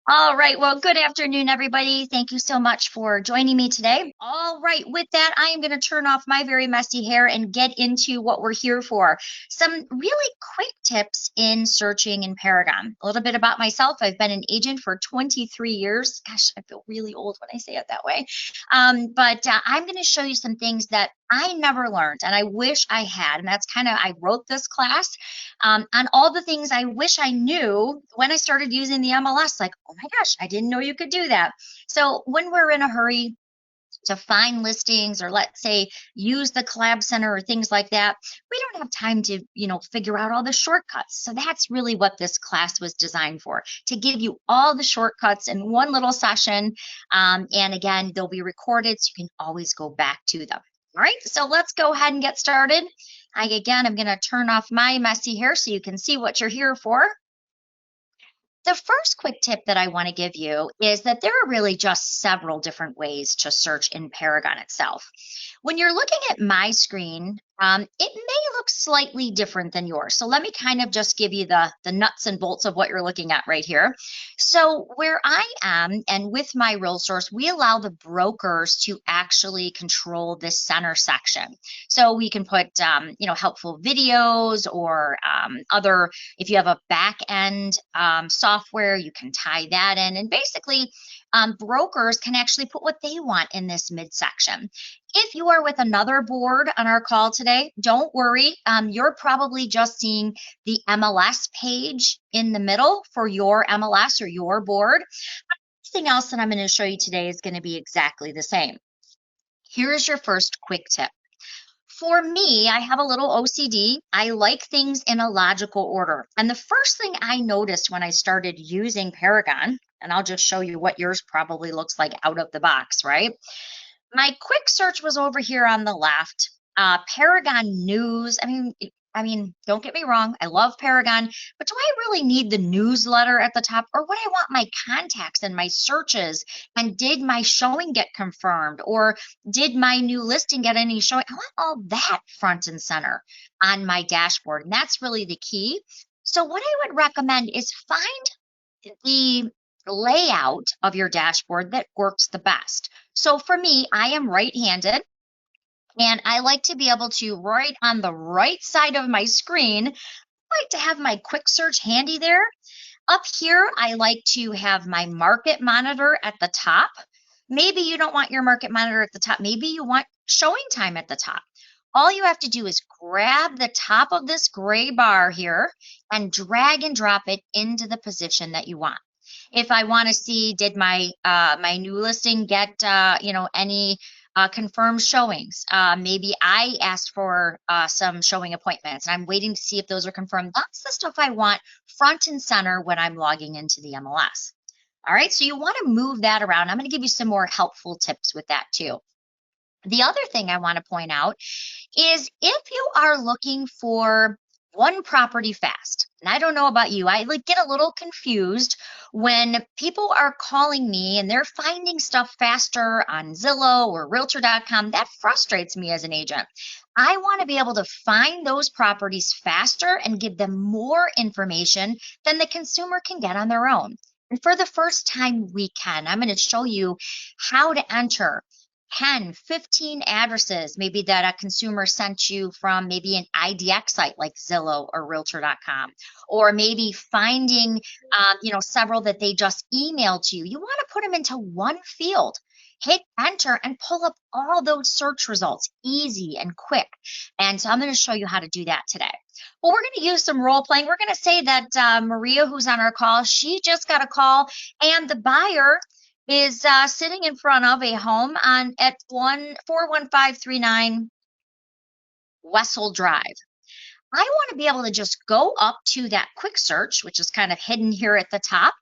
All right. Well, good afternoon, everybody. Thank you so much for joining me today. All right. With that, I am going to turn off my very messy hair and get into what we're here for. Some really quick tips in searching in Paragon. A little bit about myself. I've been an agent for 23 years. Gosh, I feel really old when I say it that way. But I'm going to show you some things that I never learned and I wish I had. And that's kind of, I wrote this class on all the things I wish I knew when I started using the MLS. Like, oh my gosh, I didn't know you could do that. So when we're in a hurry to find listings or let's say use the collab center or things like that, we don't have time to, figure out all the shortcuts. So that's really what this class was designed for, to give you all the shortcuts in one little session. And again, they'll be recorded so you can always go back to them. All right, so let's go ahead and get started. I'm going to turn off my messy hair so you can see what you're here for. The first quick tip that I want to give you is that there are really just several different ways to search in Paragon itself. When you're looking at my screen, it may look slightly different than yours. So let me kind of just give you the nuts and bolts of what you're looking at right here. So where I am and with my real source, we allow the brokers to actually control this center section. So we can put, helpful videos or other, if you have a back end software, you can tie that in. And basically, brokers can actually put what they want in this midsection. If you are with another board on our call today, don't worry. You're probably just seeing the MLS page in the middle for your MLS or your board. Everything else that I'm going to show you today is going to be exactly the same. Here's your first quick tip. For me, I have a little OCD. I like things in a logical order. And the first thing I noticed when I started using Paragon, and I'll just show you what yours probably looks like out of the box, right? My quick search was over here on the left. Paragon News. Don't get me wrong. I love Paragon, but do I really need the newsletter at the top, or would I want my contacts and my searches? And did my showing get confirmed, or did my new listing get any showing? I want all that front and center on my dashboard, and that's really the key. So what I would recommend is find the layout of your dashboard that works the best. So for me, I am right-handed and I like to be able to, right on the right side of my screen, I like to have my quick search handy there. Up here, I like to have my market monitor at the top. Maybe you don't want your market monitor at the top. Maybe you want showing time at the top. All you have to do is grab the top of this gray bar here and drag and drop it into the position that you want. If I want to see, did my new listing get any confirmed showings? Maybe I asked for some showing appointments and I'm waiting to see if those are confirmed. That's the stuff I want front and center when I'm logging into the MLS. All right, so you want to move that around. I'm going to give you some more helpful tips with that too. The other thing I want to point out is if you are looking for one property fast, and I don't know about you, I get a little confused when people are calling me and they're finding stuff faster on Zillow or Realtor.com. That frustrates me as an agent. I want to be able to find those properties faster and give them more information than the consumer can get on their own. And for the first time we can, I'm going to show you how to enter 10, 15 addresses, maybe that a consumer sent you from maybe an IDX site like Zillow or Realtor.com, or maybe finding, several that they just emailed to you. You want to put them into one field. Hit enter and pull up all those search results, easy and quick. And so I'm going to show you how to do that today. Well, we're going to use some role playing. We're going to say that Maria, who's on our call, she just got a call and the buyer is sitting in front of a home at 41539 Wessel Drive. I want to be able to just go up to that quick search, which is kind of hidden here at the top.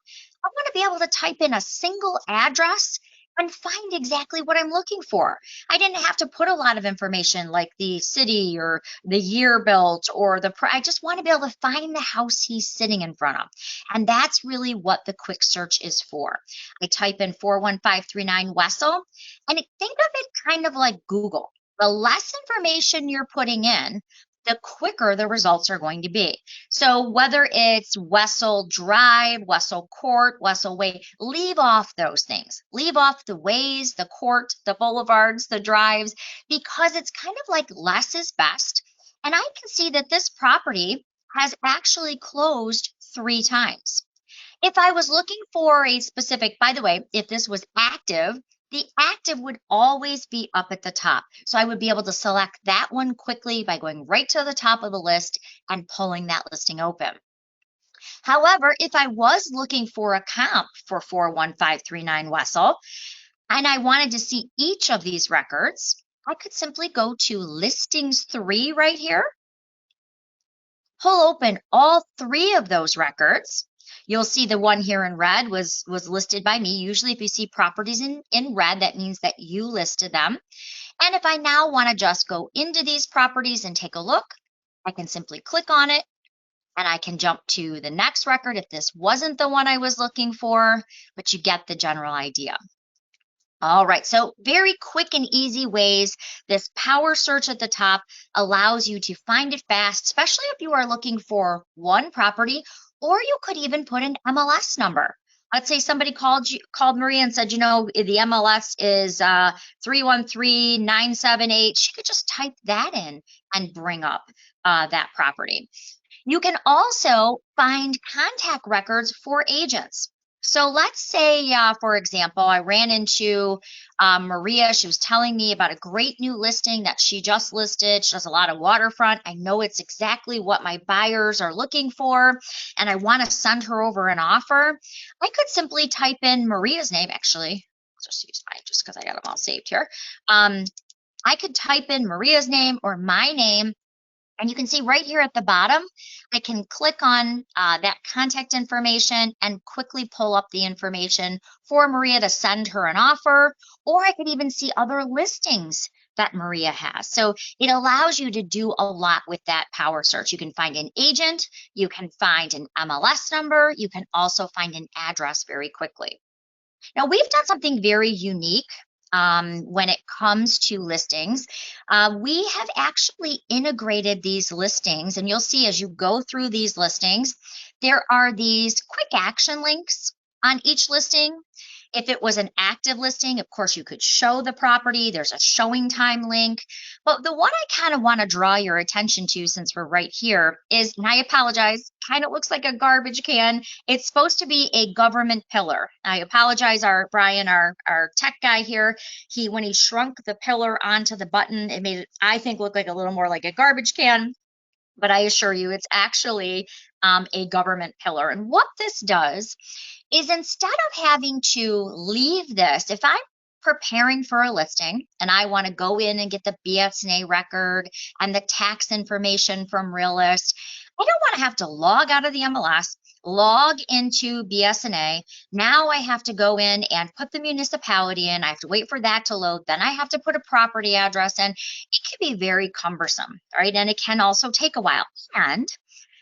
I want to be able to type in a single address and find exactly what I'm looking for. I didn't have to put a lot of information like the city or the year built or I just want to be able to find the house he's sitting in front of. And that's really what the quick search is for. I type in 41539 Wessel and think of it kind of like Google. The less information you're putting in, the quicker the results are going to be. So whether it's Wessel Drive, Wessel Court, Wessel Way, leave off those things. Leave off the ways, the court, the boulevards, the drives, because it's kind of like less is best. And I can see that this property has actually closed 3 times. If I was looking for a specific, by the way, if this was active, the active would always be up at the top. So I would be able to select that one quickly by going right to the top of the list and pulling that listing open. However, if I was looking for a comp for 41539 Wessel and I wanted to see each of these records, I could simply go to listings 3 right here, pull open all 3 of those records. You'll see the one here in red was listed by me. Usually if you see properties in red, that means that you listed them. And if I now want to just go into these properties and take a look, I can simply click on it and I can jump to the next record if this wasn't the one I was looking for, but you get the general idea. All right, so very quick and easy ways. This power search at the top allows you to find it fast, especially if you are looking for one property, or you could even put an MLS number. Let's say somebody called Maria and said, you know, the MLS is 313978. She could just type that in and bring up that property. You can also find contact records for agents. So let's say, for example, I ran into Maria. She was telling me about a great new listing that she just listed. She does a lot of waterfront. I know it's exactly what my buyers are looking for, and I want to send her over an offer. I could simply type in Maria's name. Actually, I'll just use mine just because I got them all saved here. I could type in Maria's name or my name. And you can see right here at the bottom, I can click on that contact information and quickly pull up the information for Maria to send her an offer, or I could even see other listings that Maria has. So it allows you to do a lot with that power search. You can find an agent, you can find an MLS number, you can also find an address very quickly. Now, we've done something very unique when it comes to listings. We have actually integrated these listings, and you'll see as you go through these listings, there are these quick action links on each listing. If it was an active listing, of course, you could show the property. There's a showing time link. But the one I kind of want to draw your attention to, since we're right here, is, and I apologize, kind of looks like a garbage can. It's supposed to be a government pillar. I apologize, Brian, our tech guy here, when he shrunk the pillar onto the button, it made it, I think, look like a little more like a garbage can. But I assure you, it's actually a government pillar. And what this does is, instead of having to leave this, if I'm preparing for a listing and I want to go in and get the BSNA record and the tax information from Realist, I don't want to have to log out of the MLS, log into BSNA. Now I have to go in and put the municipality in. I have to wait for that to load. Then I have to put a property address in. It can be very cumbersome, right? And it can also take a while. And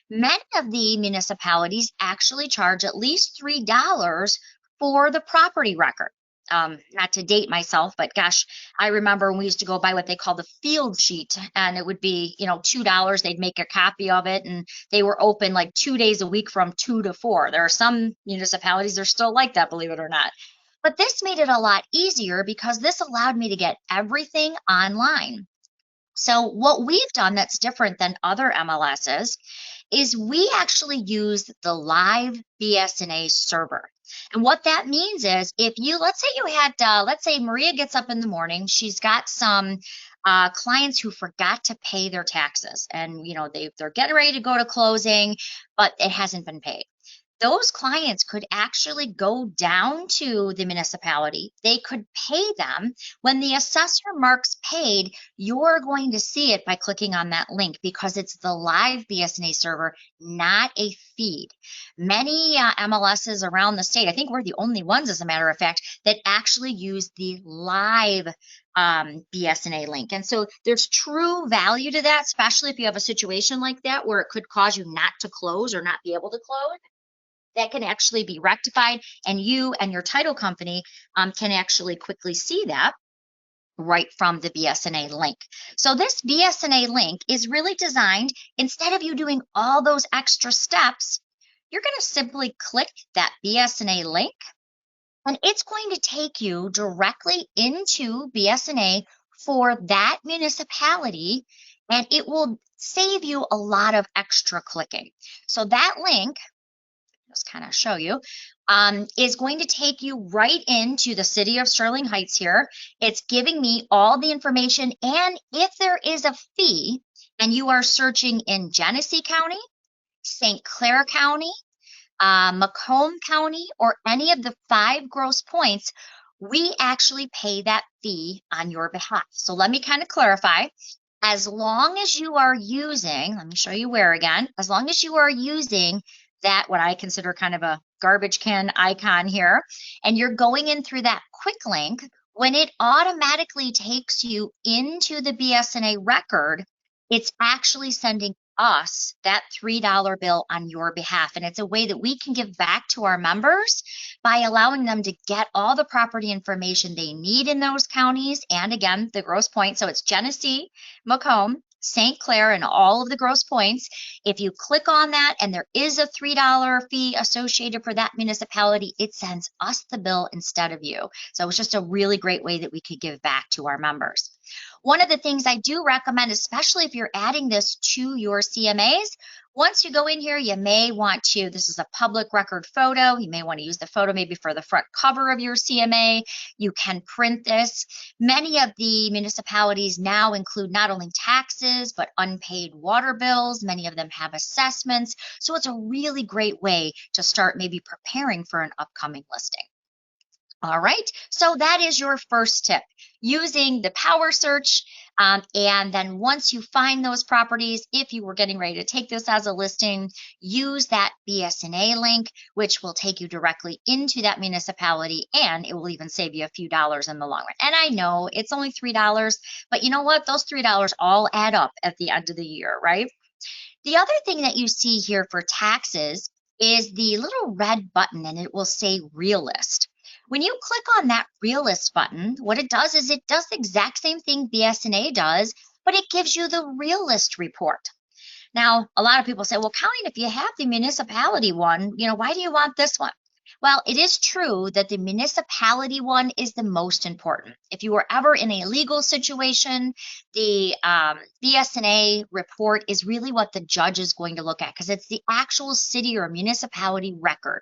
many of the municipalities actually charge at least $3 for the property record. Not to date myself, but gosh, I remember when we used to go by what they call the field sheet, and it would be, $2. They'd make a copy of it, and they were open like 2 days a week from 2 to 4. There are some municipalities that are still like that, believe it or not. But this made it a lot easier because this allowed me to get everything online. So what we've done that's different than other MLSs is we actually use the live BSNA server. And what that means is, if you, let's say Maria gets up in the morning, she's got some clients who forgot to pay their taxes, and they're getting ready to go to closing, but it hasn't been paid. Those clients could actually go down to the municipality. They could pay them. When the assessor marks paid, you're going to see it by clicking on that link, because it's the live BSNA server, not a feed. Many MLSs around the state, I think we're the only ones, as a matter of fact, that actually use the live BSNA link. And so there's true value to that, especially if you have a situation like that where it could cause you not to close or not be able to close. That can actually be rectified, and you and your title company can actually quickly see that. right from the BSNA link. So this BSNA link is really designed, instead of you doing all those extra steps, you're going to simply click that BSNA link, and it's going to take you directly into BSNA for that municipality, and it will save you a lot of extra clicking. So that link, just kind of show you, is going to take you right into the city of Sterling Heights here. It's giving me all the information, and if there is a fee and you are searching in Genesee County, St. Clair County, Macomb County, or any of the 5 gross points, we actually pay that fee on your behalf. So let me kind of clarify. As long as you are using, let me show you where again, as long as you are using that, what I consider kind of a garbage can icon here, and you're going in through that quick link, when it automatically takes you into the BSNA record, it's actually sending us that $3 bill on your behalf. And it's a way that we can give back to our members by allowing them to get all the property information they need in those counties. And again, the gross points. So it's Genesee, Macomb, St. Clair, and all of the gross points. If you click on that and there is a $3 fee associated for that municipality, it sends us the bill instead of you. So it's just a really great way that we could give back to our members. One of the things I do recommend, especially if you're adding this to your CMAs, once you go in here, you may want to, this is a public record photo, you may want to use the photo maybe for the front cover of your CMA. You can print this. Many of the municipalities now include not only taxes, but unpaid water bills. Many of them have assessments. So it's a really great way to start maybe preparing for an upcoming listing. All right, so that is your first tip, using the power search. And then once you find those properties, if you were getting ready to take this as a listing, use that BSNA link, which will take you directly into that municipality, and it will even save you a few dollars in the long run. And I know it's only $3, but you know what? Those $3 all add up at the end of the year, right? The other thing that you see here for taxes is the little red button, and it will say Realist. When you click on that Realist button, what it does is it does the exact same thing BSNA does, but it gives you the Realist report. Now, a lot of people say, well, Colleen, if you have the municipality one, why do you want this one? Well, it is true that the municipality one is the most important. If you were ever in a legal situation, the BSNA report is really what the judge is going to look at, because it's the actual city or municipality record.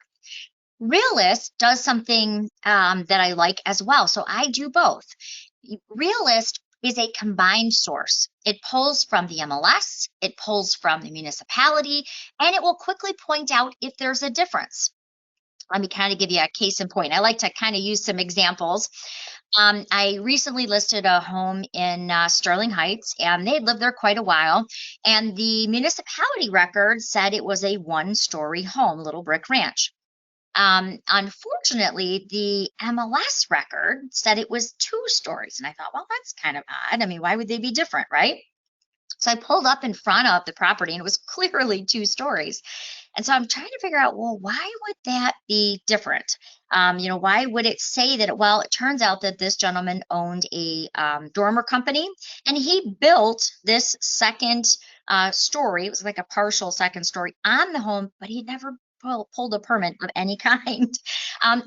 Realist does something that I like as well. So I do both. Realist is a combined source. It pulls from the MLS, it pulls from the municipality, and it will quickly point out if there's a difference. Let me kind of give you a case in point. I like to kind of use some examples. I recently listed a home in Sterling Heights, and they had lived there quite a while. And the municipality record said it was a 1-story home, little brick ranch. Unfortunately, the MLS record said it was 2 stories. And I thought, well, that's kind of odd. I mean, why would they be different, right? So I pulled up in front of the property, and it was clearly 2 stories. And so I'm trying to figure out, well, why would that be different? Why would it say that? Well, it turns out that this gentleman owned a dormer company, and he built this second story. It was like a partial second story on the home, but he never pulled a permit of any kind.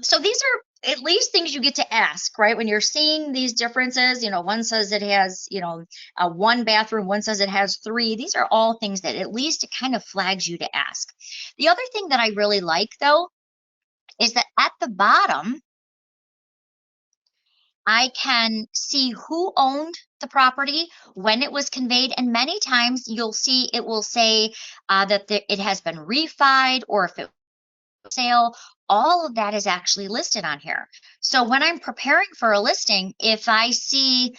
So these are at least things you get to ask, right? When you're seeing these differences, one says it has, a 1 bathroom, one says it has 3. These are all things that at least it kind of flags you to ask. The other thing that I really like, though, is that at the bottom, I can see who owned the property, when it was conveyed, and many times you'll see it will say that it has been refied, or if it was sale. All of that is actually listed on here. So when I'm preparing for a listing, if I see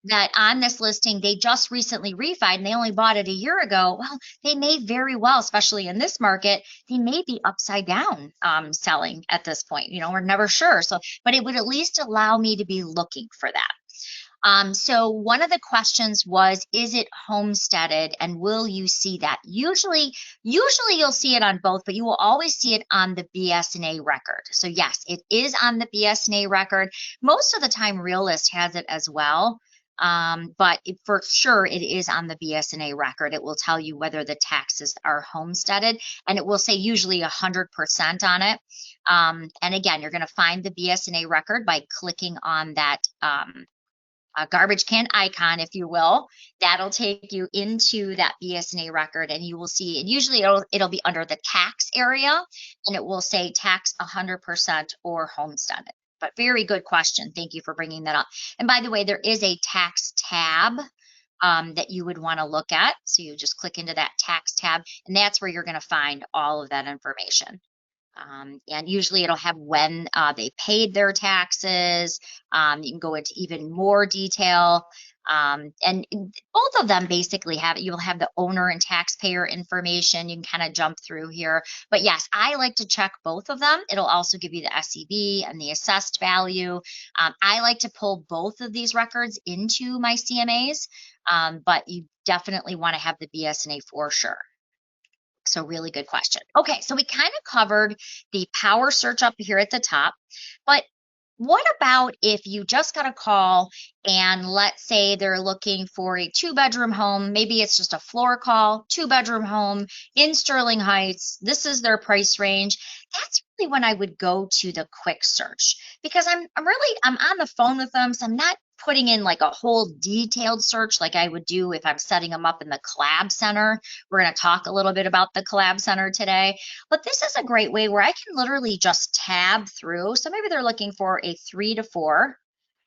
that on this listing they just recently refied and they only bought it a year ago, well, they may very well, especially in this market, they may be upside down selling at this point. We're never sure. So, but it would at least allow me to be looking for that. So one of the questions was, is it homesteaded and will you see that? Usually you'll see it on both, but you will always see it on the BS&A record. So yes, it is on the BS&A record. Most of the time Realist has it as well. But for sure it is on the BS&A record. It will tell you whether the taxes are homesteaded, and it will say usually 100% on it. And again, you're going to find the BS&A record by clicking on that a garbage can icon, if you will. That'll take you into that BS&A record, and you will see, and usually it'll be under the tax area, and it will say tax 100% or homesteaded. But very good question. Thank you for bringing that up. And by the way, there is a tax tab that you would want to look at. So you just click into that tax tab, and that's where you're going to find all of that information. And usually it'll have when they paid their taxes. You can go into even more detail. And both of them basically have it. You'll have the owner and taxpayer information. You can kind of jump through here. But yes, I like to check both of them. It'll also give you the SEV and the assessed value. I like to pull both of these records into my CMAs, but you definitely want to have the BS&A for sure. So really good question. Okay, so we kind of covered the power search up here at the top, but what about if you just got a call and let's say they're looking for a 2-bedroom home, maybe it's just a floor call, 2-bedroom home in Sterling Heights, this is their price range. That's really when I would go to the quick search, because I'm on the phone with them, so I'm not putting in like a whole detailed search like I would do if I'm setting them up in the collab center. We're going to talk a little bit about the collab center today, but this is a great way where I can literally just tab through. So maybe they're looking for a 3 to 4,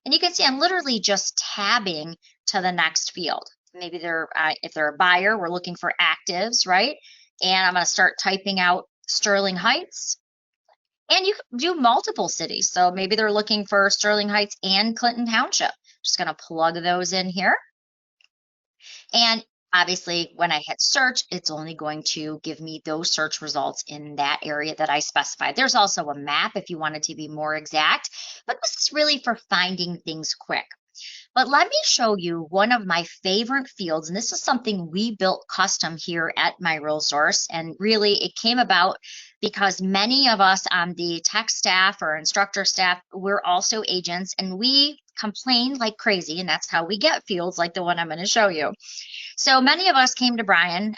and you can see I'm literally just tabbing to the next field. Maybe they're if they're a buyer, we're looking for actives, right? And I'm going to start typing out Sterling Heights. And you can do multiple cities. So maybe they're looking for Sterling Heights and Clinton Township. Just going to plug those in here. And obviously, when I hit search, it's only going to give me those search results in that area that I specified. There's also a map if you wanted to be more exact, but this is really for finding things quick. But let me show you one of my favorite fields, and this is something we built custom here at My Real Source, and really it came about because many of us on the tech staff or instructor staff, we're also agents, and we complain like crazy, and that's how we get fields like the one I'm going to show you. So many of us came to Brian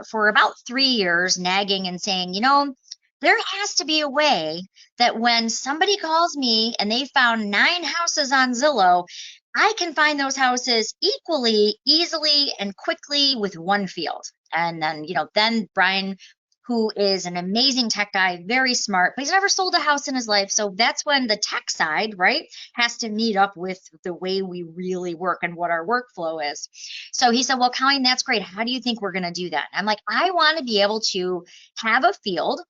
for about 3 years nagging and saying, you know, there has to be a way that when somebody calls me and they found 9 houses on Zillow, I can find those houses equally, easily, and quickly with one field. And then, then Brian, who is an amazing tech guy, very smart, but he's never sold a house in his life. So that's when the tech side, right, has to meet up with the way we really work and what our workflow is. So he said, well, Colleen, that's great. How do you think we're going to do that? I'm like, I want to be able to have a field.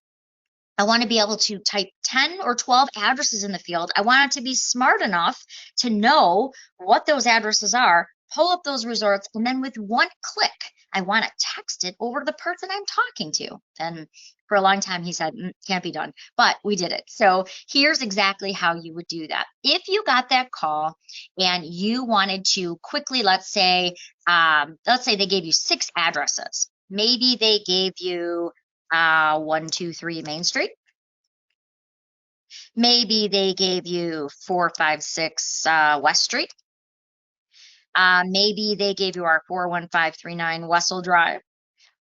I want to be able to type 10 or 12 addresses in the field. I want it to be smart enough to know what those addresses are, pull up those results, and then with one click, I want to text it over to the person I'm talking to. And for a long time, he said, can't be done, but we did it. So here's exactly how you would do that. If you got that call and you wanted to quickly, let's say they gave you 6 addresses. Maybe they gave you 123 Main Street. Maybe they gave you 456 West Street. Maybe they gave you our 41539 Wessel Drive.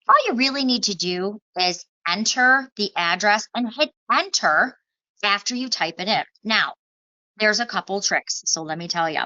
All you really need to do is enter the address and hit enter after you type it in. Now, there's a couple tricks, so let me tell you.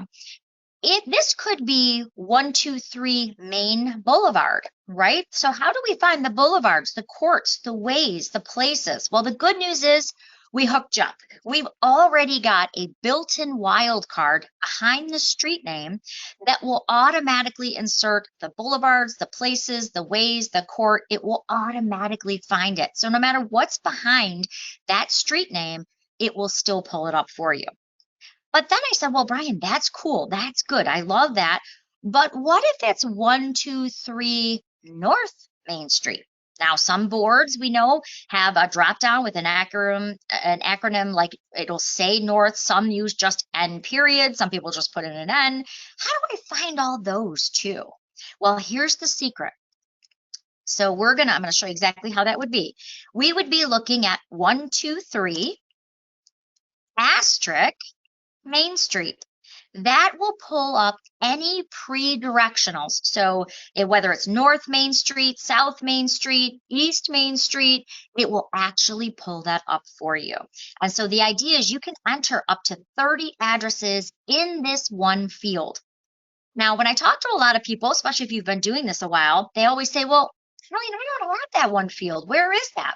This could be 123 Main Boulevard, right? So how do we find the boulevards, the courts, the ways, the places? Well, the good news is we hooked up. We've already got a built-in wildcard behind the street name that will automatically insert the boulevards, the places, the ways, the court. It will automatically find it. So no matter what's behind that street name, it will still pull it up for you. But then I said, well, Brian, that's cool. That's good. I love that. But what if it's 123 North Main Street? Now, some boards we know have a drop down with an acronym like it'll say North. Some use just N period. Some people just put in an N. How do I find all those too? Well, here's the secret. So I'm going to show you exactly how that would be. We would be looking at 123 asterisk Main Street. That will pull up any pre-directionals. So whether it's North Main Street, South Main Street, East Main Street, it will actually pull that up for you. And so the idea is you can enter up to 30 addresses in this one field. Now, when I talk to a lot of people, especially if you've been doing this a while, they always say, well, I don't want that one field. Where is that?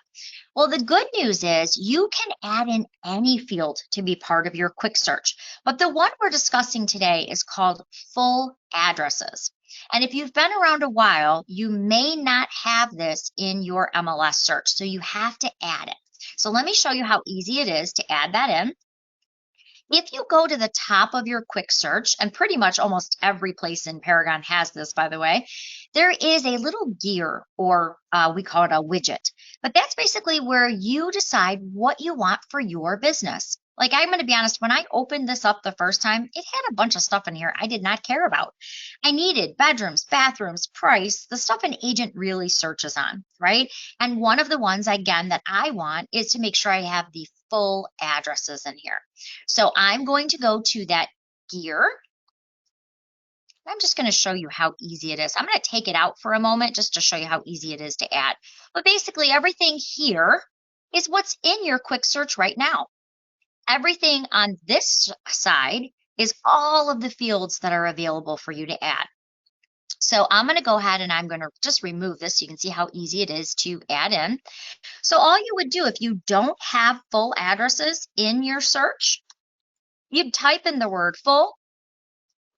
Well, the good news is you can add in any field to be part of your quick search. But the one we're discussing today is called full addresses. And if you've been around a while, you may not have this in your MLS search. So you have to add it. So let me show you how easy it is to add that in. If you go to the top of your quick search, and pretty much almost every place in Paragon has this, by the way, there is a little gear, or we call it a widget. But that's basically where you decide what you want for your business. Like, I'm going to be honest, when I opened this up the first time, it had a bunch of stuff in here I did not care about. I needed bedrooms, bathrooms, price, the stuff an agent really searches on, right? And one of the ones, again, that I want is to make sure I have the full addresses in here. So I'm going to go to that gear. I'm just going to show you how easy it is. I'm going to take it out for a moment just to show you how easy it is to add. But basically, everything here is what's in your quick search right now. Everything on this side is all of the fields that are available for you to add. So I'm going to go ahead and I'm going to just remove this so you can see how easy it is to add in. So all you would do if you don't have full addresses in your search, you'd type in the word full,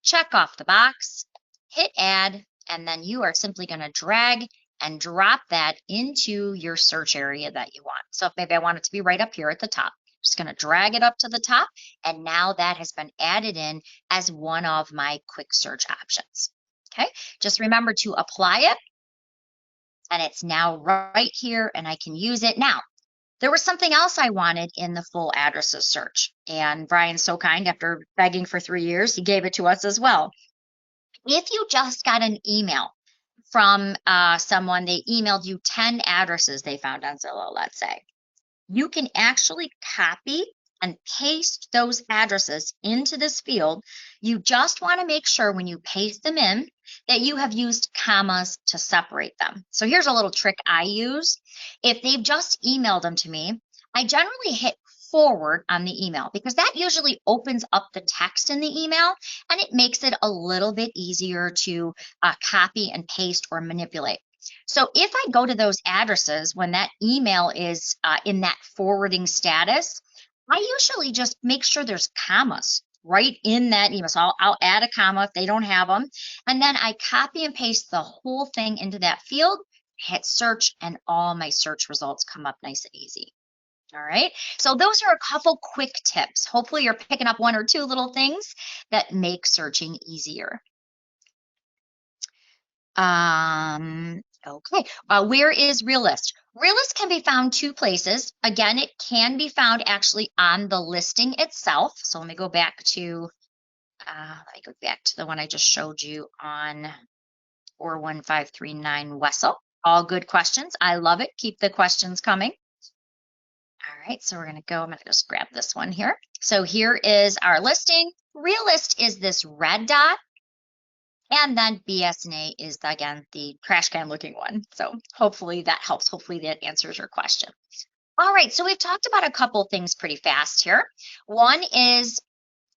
check off the box, hit add, and then you are simply going to drag and drop that into your search area that you want. So if maybe I want it to be right up here at the top, I'm just going to drag it up to the top, and now that has been added in as one of my quick search options. Okay, just remember to apply it, and it's now right here, and I can use it. Now, there was something else I wanted in the full addresses search, and Brian's so kind, after begging for 3 years, he gave it to us as well. If you just got an email from someone, they emailed you 10 addresses they found on Zillow, let's say, you can actually copy and paste those addresses into this field. You just want to make sure when you paste them in that you have used commas to separate them. So here's a little trick I use. If they've just emailed them to me, I generally hit forward on the email because that usually opens up the text in the email and it makes it a little bit easier to copy and paste or manipulate. So if I go to those addresses when that email is in that forwarding status, I usually just make sure there's commas right in that email. So I'll add a comma if they don't have them. And then I copy and paste the whole thing into that field, hit search, and all my search results come up nice and easy. All right. So those are a couple quick tips. Hopefully you're picking up one or two little things that make searching easier. Okay, where is Realist? Realist can be found two places. Again, it can be found actually on the listing itself. So let me go back to the one I just showed you on 41539 Wessel. All good questions. I love it. Keep the questions coming. All right, so I'm going to just grab this one here. So here is our listing. Realist is this red dot. And then BSNA is, again, the trash can looking one. So hopefully that helps. Hopefully that answers your question. All right, so we've talked about a couple things pretty fast here. One is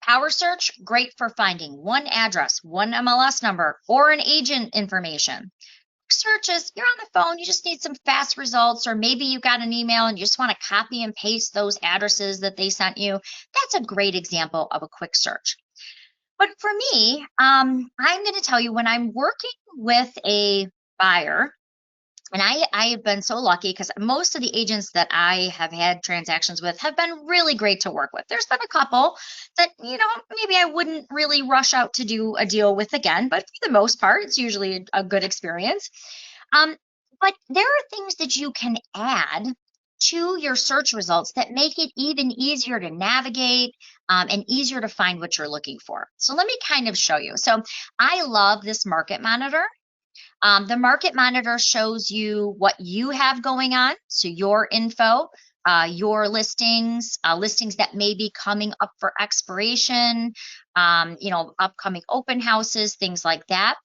Power Search, great for finding one address, one MLS number, or an agent information. Searches, you're on the phone, you just need some fast results, or maybe you got an email and you just want to copy and paste those addresses that they sent you. That's a great example of a quick search. But for me, I'm going to tell you when I'm working with a buyer, and I have been so lucky because most of the agents that I have had transactions with have been really great to work with. There's been a couple that, maybe I wouldn't really rush out to do a deal with again, but for the most part, it's usually a good experience. But there are things that you can add to your search results that make it even easier to navigate and easier to find what you're looking for. So let me kind of show you. So I love this market monitor. The market monitor shows you what you have going on, so your info, your listings, listings that may be coming up for expiration, upcoming open houses, things like that.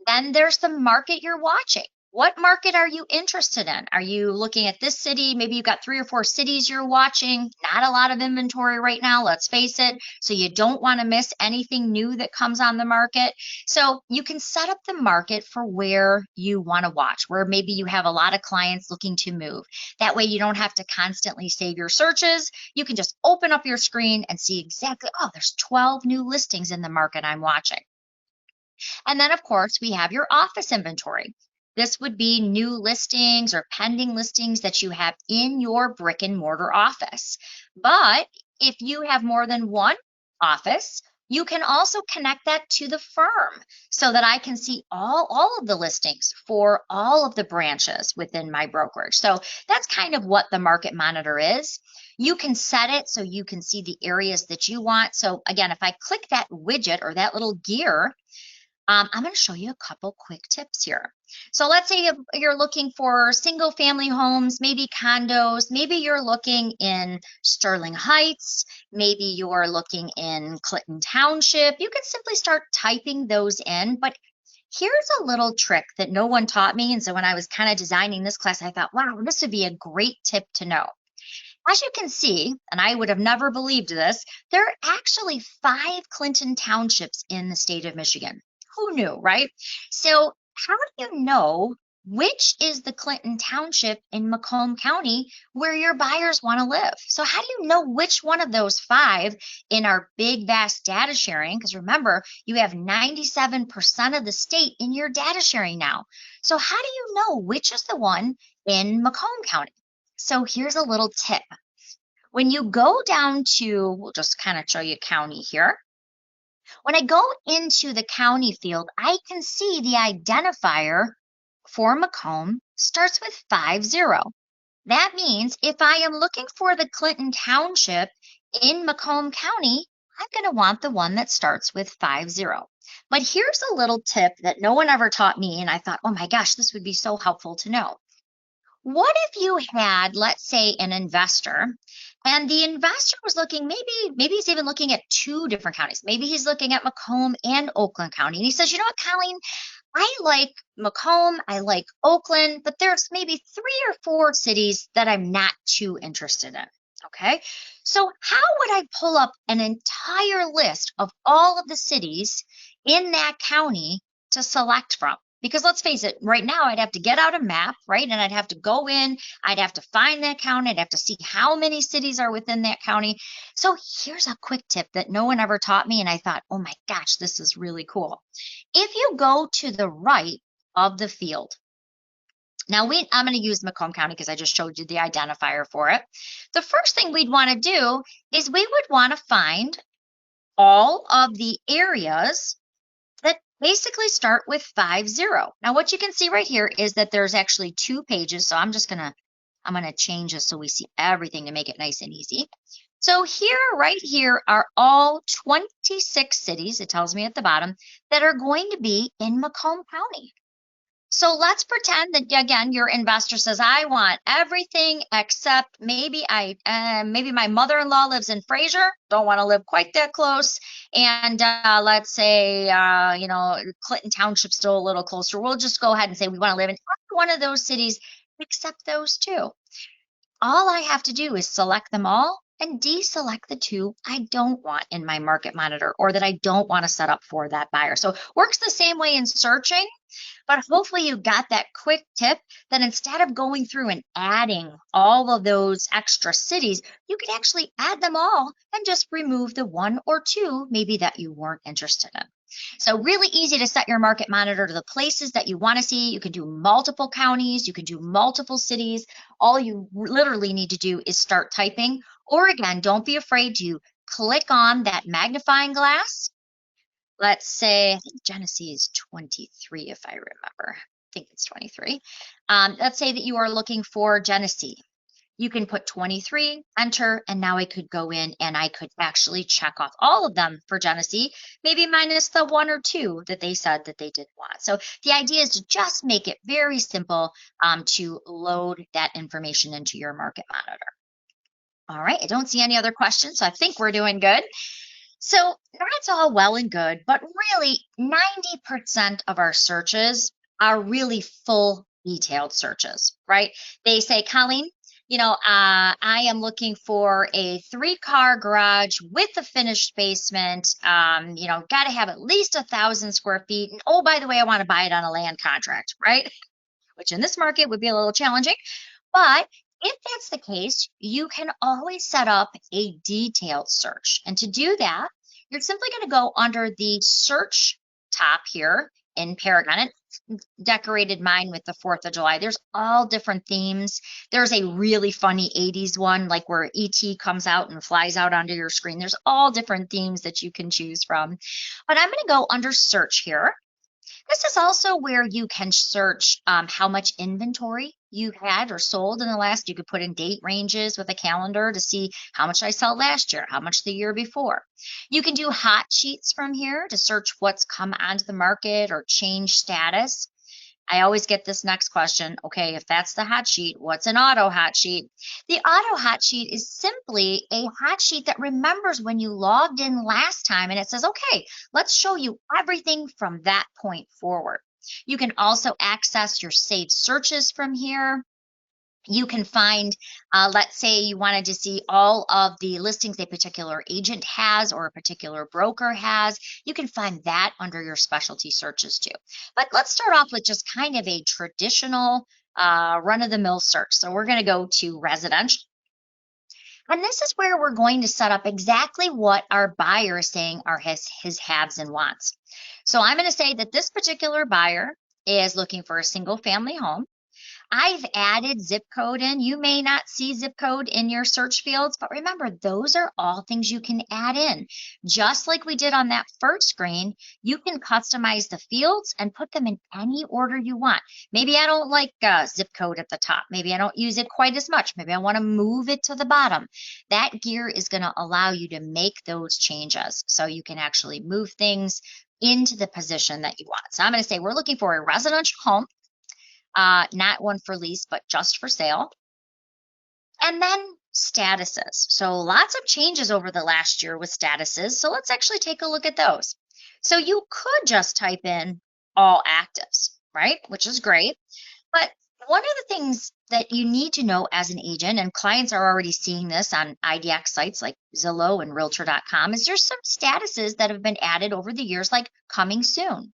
Then there's the market you're watching. What market are you interested in? Are you looking at this city? Maybe you've got 3 or 4 cities you're watching. Not a lot of inventory right now, let's face it. So you don't want to miss anything new that comes on the market. So you can set up the market for where you want to watch, where maybe you have a lot of clients looking to move. That way you don't have to constantly save your searches. You can just open up your screen and see exactly, oh, there's 12 new listings in the market I'm watching. And then, of course, we have your office inventory. This would be new listings or pending listings that you have in your brick and mortar office. But if you have more than one office, you can also connect that to the firm so that I can see all of the listings for all of the branches within my brokerage. So that's kind of what the market monitor is. You can set it so you can see the areas that you want. So again, if I click that widget or that little gear, I'm going to show you a couple quick tips here. So let's say you're looking for single family homes, maybe condos, maybe you're looking in Sterling Heights, maybe you're looking in Clinton Township. You can simply start typing those in, but here's a little trick that no one taught me. And so when I was kind of designing this class, I thought, wow, this would be a great tip to know. As you can see, and I would have never believed this, there are actually 5 Clinton Townships in the state of Michigan. Who knew, right? So how do you know which is the Clinton Township in Macomb County where your buyers want to live? So how do you know which one of those 5 in our big, vast data sharing? Because remember, you have 97% of the state in your data sharing now. So how do you know which is the one in Macomb County? So here's a little tip. When you go down to, we'll just kind of show you county here. When I go into the county field, I can see the identifier for Macomb starts with 50. That means if I am looking for the Clinton Township in Macomb County, I'm going to want the one that starts with 50. But here's a little tip that no one ever taught me, and I thought, oh my gosh, this would be so helpful to know. What if you had, let's say, an investor, and the investor was looking, maybe he's even looking at 2 different counties. Maybe he's looking at Macomb and Oakland County. And he says, you know what, Colleen, I like Macomb, I like Oakland, but there's maybe 3 or 4 cities that I'm not too interested in. Okay, so how would I pull up an entire list of all of the cities in that county to select from? Because let's face it, right now I'd have to get out a map, right? And I'd have to go in, I'd have to find that county, I'd have to see how many cities are within that county. So here's a quick tip that no one ever taught me, and I thought, oh my gosh, this is really cool. If you go to the right of the field, now I'm going to use Macomb County because I just showed you the identifier for it. The first thing we'd want to do is we would want to find all of the areas that basically start with 50. Now, what you can see right here is that there's actually 2 pages. So I'm going to change this so we see everything to make it nice and easy. So here, right here are all 26 cities, it tells me at the bottom, that are going to be in Macomb County. So let's pretend that, again, your investor says, I want everything except maybe my mother-in-law lives in Fraser, don't want to live quite that close. And let's say, Clinton Township's still a little closer. We'll just go ahead and say we want to live in one of those cities except those 2. All I have to do is select them all and deselect the 2 I don't want in my market monitor or that I don't want to set up for that buyer. So it works the same way in searching. But hopefully you got that quick tip that instead of going through and adding all of those extra cities, you could actually add them all and just remove the 1 or 2 maybe that you weren't interested in. So really easy to set your market monitor to the places that you want to see. You can do multiple counties, you can do multiple cities. All you literally need to do is start typing. Or again, don't be afraid to click on that magnifying glass. Let's say, I think Genesee is 23 if I remember. think it's 23. Let's say that you are looking for Genesee. You can put 23, enter, and now I could go in and I could actually check off all of them for Genesee, maybe minus the one or two that they said that they didn't want. So the idea is to just make it very simple to load that information into your market monitor. All right, I don't see any other questions, so I think we're doing good. So that's all well and good, but really 90% of our searches are really full detailed searches, right? They say, Colleen, I am looking for a 3-car garage with a finished basement. Got to have at least 1,000 square feet. And oh, by the way, I want to buy it on a land contract, right? Which in this market would be a little challenging. But if that's the case, you can always set up a detailed search. And to do that, you're simply going to go under the search tab here in Paragon. It decorated mine with the 4th of July. There's all different themes. There's a really funny 80s one, like where ET comes out and flies out onto your screen. There's all different themes that you can choose from. But I'm going to go under search here. This is also where you can search how much inventory you had or sold in the last. You could put in date ranges with a calendar to see how much I sold last year, how much the year before. You can do hot sheets from here to search what's come onto the market or change status. I always get this next question. Okay, if that's the hot sheet, what's an auto hot sheet? The auto hot sheet is simply a hot sheet that remembers when you logged in last time, and it says, okay, let's show you everything from that point forward. You can also access your saved searches from here. You can find, let's say you wanted to see all of the listings a particular agent has or a particular broker has. You can find that under your specialty searches too. But let's start off with just kind of a traditional run-of-the-mill search. So we're going to go to residential. And this is where we're going to set up exactly what our buyer is saying are his haves and wants. So I'm going to say that this particular buyer is looking for a single family home. I've added zip code in. You may not see zip code in your search fields, but remember, those are all things you can add in. Just like we did on that first screen, you can customize the fields and put them in any order you want. Maybe I don't like zip code at the top. Maybe I don't use it quite as much. Maybe I want to move it to the bottom. That gear is going to allow you to make those changes so you can actually move things into the position that you want. So I'm going to say we're looking for a residential home. Not one for lease, but just for sale. And then statuses. So lots of changes over the last year with statuses. So let's actually take a look at those. So you could just type in all actives, right? Which is great. But one of the things that you need to know as an agent, and clients are already seeing this on IDX sites like Zillow and Realtor.com, is there's some statuses that have been added over the years, like coming soon.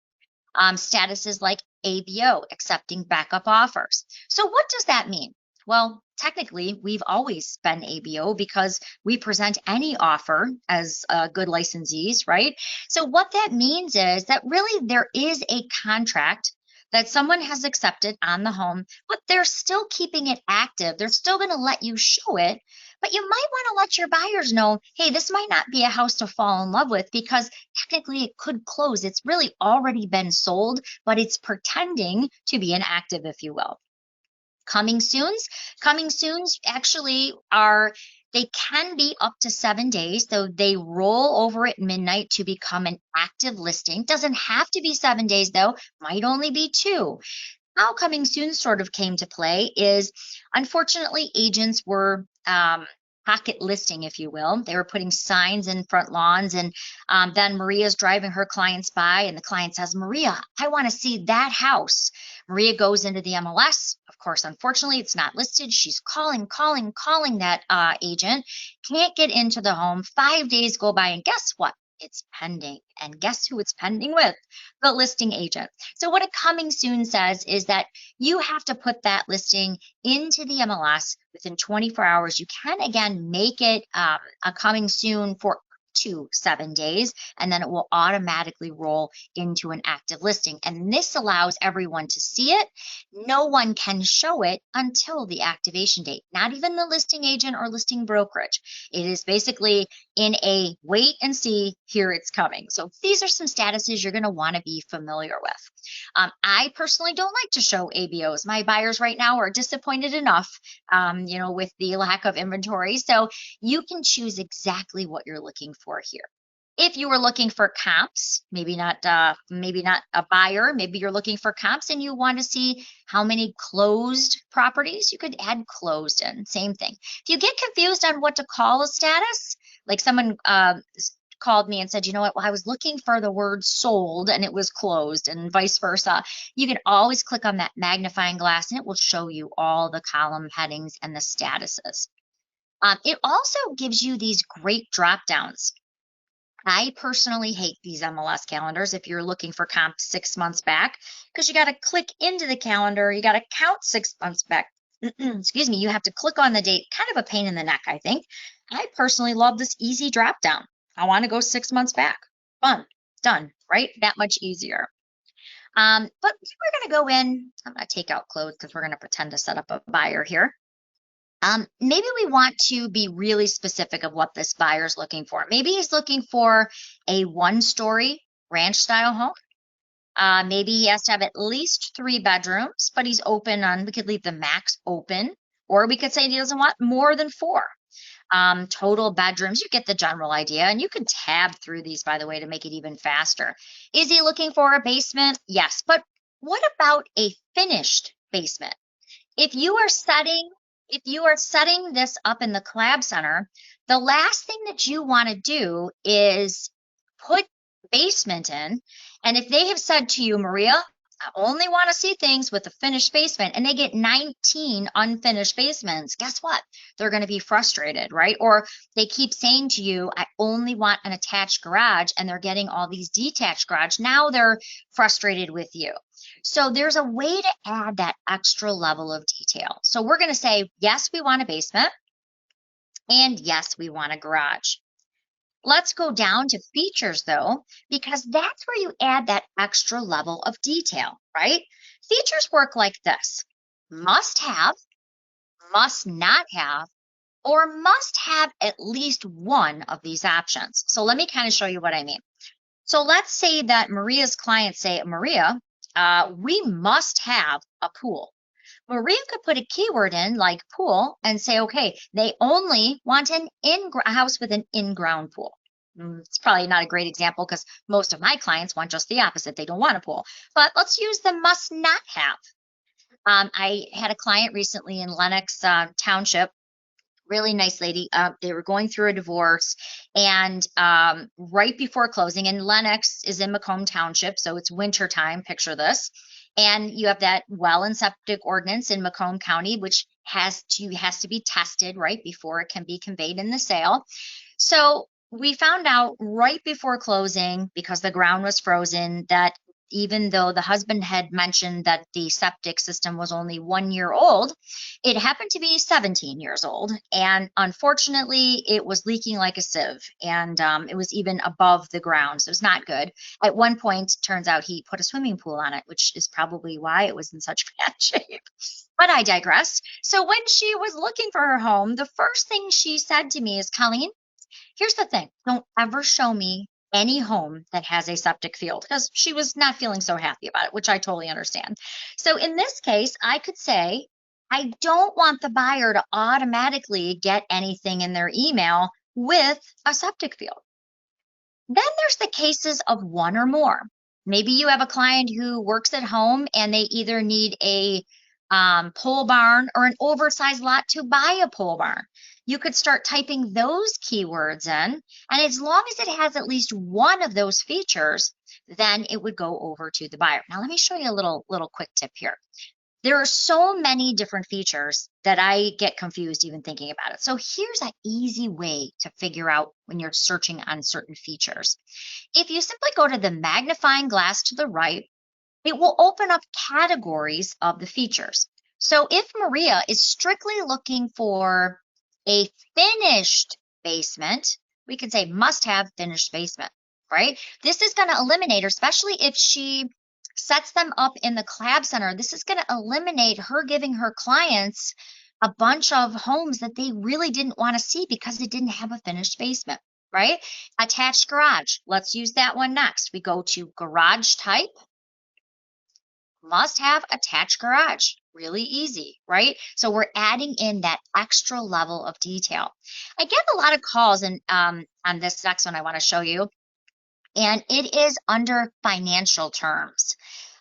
Statuses like ABO, accepting backup offers. So what does that mean? Well, technically, we've always been ABO because we present any offer as good licensees, right? So what that means is that really there is a contract that someone has accepted on the home, but they're still keeping it active. They're still going to let you show it, but you might want to let your buyers know, hey, this might not be a house to fall in love with because technically it could close. It's really already been sold, but it's pretending to be inactive, if you will. Coming soons actually they can be up to 7 days, so they roll over at midnight to become an active listing. Doesn't have to be 7 days though, might only be 2. How coming soon sort of came to play is, unfortunately, agents were pocket listing, if you will. They were putting signs in front lawns, and then Maria's driving her clients by, and the client says, Maria, I want to see that house. Maria goes into the MLS. Of course, unfortunately, it's not listed. She's calling that agent, can't get into the home. 5 days go by, and guess what? It's pending. And guess who it's pending with? The listing agent. So what a coming soon says is that you have to put that listing into the MLS within 24 hours. You can, again, make it a coming soon for to 7 days, and then it will automatically roll into an active listing. And this allows everyone to see it. No one can show it until the activation date, not even the listing agent or listing brokerage. It is basically in a wait and see, here it's coming. So these are some statuses you're going to want to be familiar with. I personally don't like to show ABOs. My buyers right now are disappointed enough, with the lack of inventory. So you can choose exactly what you're looking for here. If you were looking for comps, maybe not a buyer, maybe you're looking for comps and you want to see how many closed properties, you could add closed in. Same thing. If you get confused on what to call a status, like someone called me and said, you know what, well, I was looking for the word sold and it was closed, and vice versa. You can always click on that magnifying glass and it will show you all the column headings and the statuses. It also gives you these great drop downs. I personally hate these MLS calendars if you're looking for comp 6 months back, because you got to click into the calendar, you got to count 6 months back. Excuse me, you have to click on the date, kind of a pain in the neck, I think. I personally love this easy drop down. I want to go 6 months back. Fun, done, right? That much easier. But we're going to go in, I'm going to take out clothes because we're going to pretend to set up a buyer here. Maybe we want to be really specific of what this buyer's looking for. Maybe he's looking for a 1-story ranch style home. Maybe he has to have at least 3 bedrooms, but he's open on, we could leave the max open, or we could say he doesn't want more than 4. Total bedrooms, you get the general idea. And you can tab through these, by the way, to make it even faster. Is he looking for a basement? Yes. But what about a finished basement? If you are setting this up in the collab center, the last thing that you want to do is put basement in. And if they have said to you, Maria, I only want to see things with a finished basement, and they get 19 unfinished basements, guess what? They're going to be frustrated, right? Or they keep saying to you, I only want an attached garage, and they're getting all these detached garage. Now they're frustrated with you. So there's a way to add that extra level of detail. So we're going to say, yes, we want a basement, and yes, we want a garage. Let's go down to features though, because that's where you add that extra level of detail, right? Features work like this: must have, must not have, or must have at least one of these options. So let me kind of show you what I mean. So let's say that Maria's clients say, Maria, we must have a pool. Maria could put a keyword in like pool and say, okay, they only want a house with an in-ground pool. It's probably not a great example because most of my clients want just the opposite. They don't want a pool. But let's use the must not have. I had a client recently in Lenox Township, really nice lady. They were going through a divorce, and right before closing, and Lenox is in Macomb Township, so it's winter time, picture this. And you have that well and septic ordinance in Macomb County, which has to be tested right before it can be conveyed in the sale. So we found out right before closing, because the ground was frozen, that even though the husband had mentioned that the septic system was only 1 year old, it happened to be 17 years old. And unfortunately, it was leaking like a sieve, and it was even above the ground. So it was not good. At one point, turns out he put a swimming pool on it, which is probably why it was in such bad shape. But I digress. So when she was looking for her home, the first thing she said to me is, Colleen, here's the thing. Don't ever show me any home that has a septic field, because she was not feeling so happy about it, which I totally understand. So in this case, I could say, I don't want the buyer to automatically get anything in their email with a septic field. Then there's the cases of one or more. Maybe you have a client who works at home and they either need a pole barn or an oversized lot to buy a pole barn. You could start typing those keywords in, and as long as it has at least one of those features, then it would go over to the buyer. Now, let me show you a little quick tip here. There are so many different features that I get confused even thinking about it. So here's an easy way to figure out when you're searching on certain features. If you simply go to the magnifying glass to the right, it will open up categories of the features. So if Maria is strictly looking for a finished basement, we can say must have finished basement, right? This is going to eliminate, especially if she sets them up in the collab center, this is going to eliminate her giving her clients a bunch of homes that they really didn't want to see because it didn't have a finished basement, right? Attached garage. Let's use that one next. We go to garage type. Must have attached garage. Really easy, right? So we're adding in that extra level of detail. I get a lot of calls on this next one I want to show you, and it is under financial terms.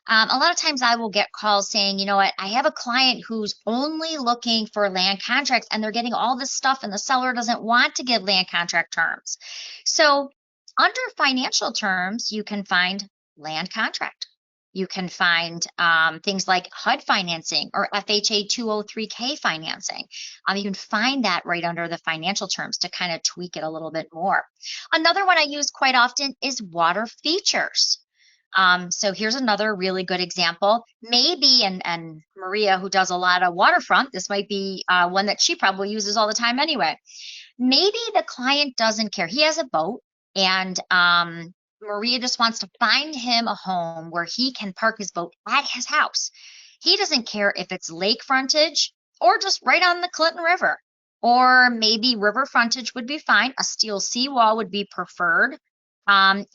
A lot of times I will get calls saying, you know what, I have a client who's only looking for land contracts and they're getting all this stuff and the seller doesn't want to give land contract terms. So under financial terms, you can find land contract. You can find things like HUD financing or FHA 203K financing. You can find that right under the financial terms to kind of tweak it a little bit more. Another one I use quite often is water features. So here's another really good example. Maybe, and Maria, who does a lot of waterfront, this might be one that she probably uses all the time anyway. Maybe the client doesn't care. He has a boat, and Maria just wants to find him a home where he can park his boat at his house. He doesn't care if it's lake frontage or just right on the Clinton River, or maybe river frontage would be fine. A steel seawall would be preferred. But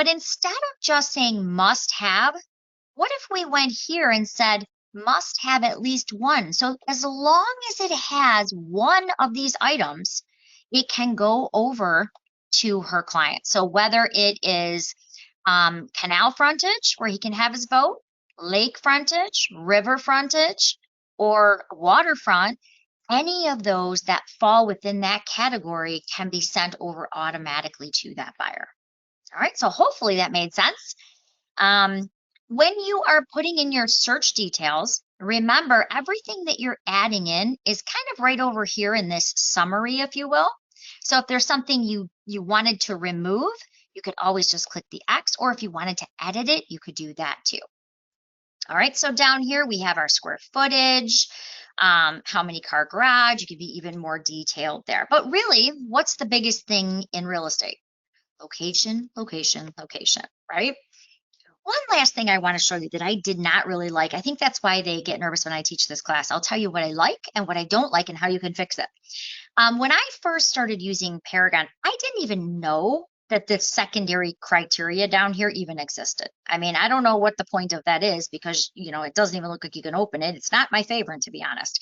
instead of just saying must have, what if we went here and said must have at least one? So as long as it has one of these items, it can go over to her client. So whether it is canal frontage where he can have his boat, lake frontage, river frontage, or waterfront, any of those that fall within that category can be sent over automatically to that buyer. All right, so hopefully that made sense. When you are putting in your search details, remember everything that you're adding in is kind of right over here in this summary, if you will. So if there's something you wanted to remove, you could always just click the X, or if you wanted to edit it, you could do that too. All right, so down here we have our square footage, how many car garage. You could be even more detailed there. But really, what's the biggest thing in real estate? Location, location, location, right? One last thing I want to show you that I did not really like. I think that's why they get nervous when I teach this class. I'll tell you what I like and what I don't like and how you can fix it. When I first started using Paragon, I didn't even know that the secondary criteria down here even existed. I mean, I don't know what the point of that is because, you know, it doesn't even look like you can open it. It's not my favorite, to be honest.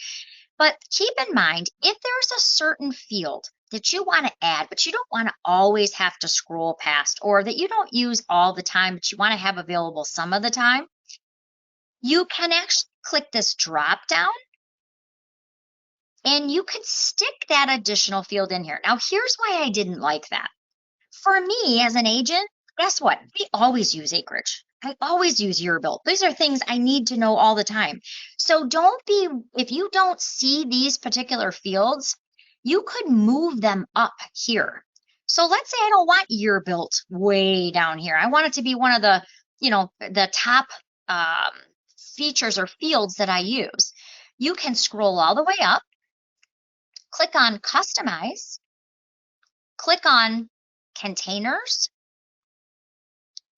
But keep in mind, if there's a certain field that you want to add, but you don't want to always have to scroll past, or that you don't use all the time, but you want to have available some of the time, you can actually click this drop down and you can stick that additional field in here. Now, here's why I didn't like that. For me as an agent, guess what? We always use acreage. I always use year built. These are things I need to know all the time. So if you don't see these particular fields, you could move them up here. So let's say I don't want year built way down here. I want it to be one of the, the top features or fields that I use. You can scroll all the way up, click on customize, click on containers,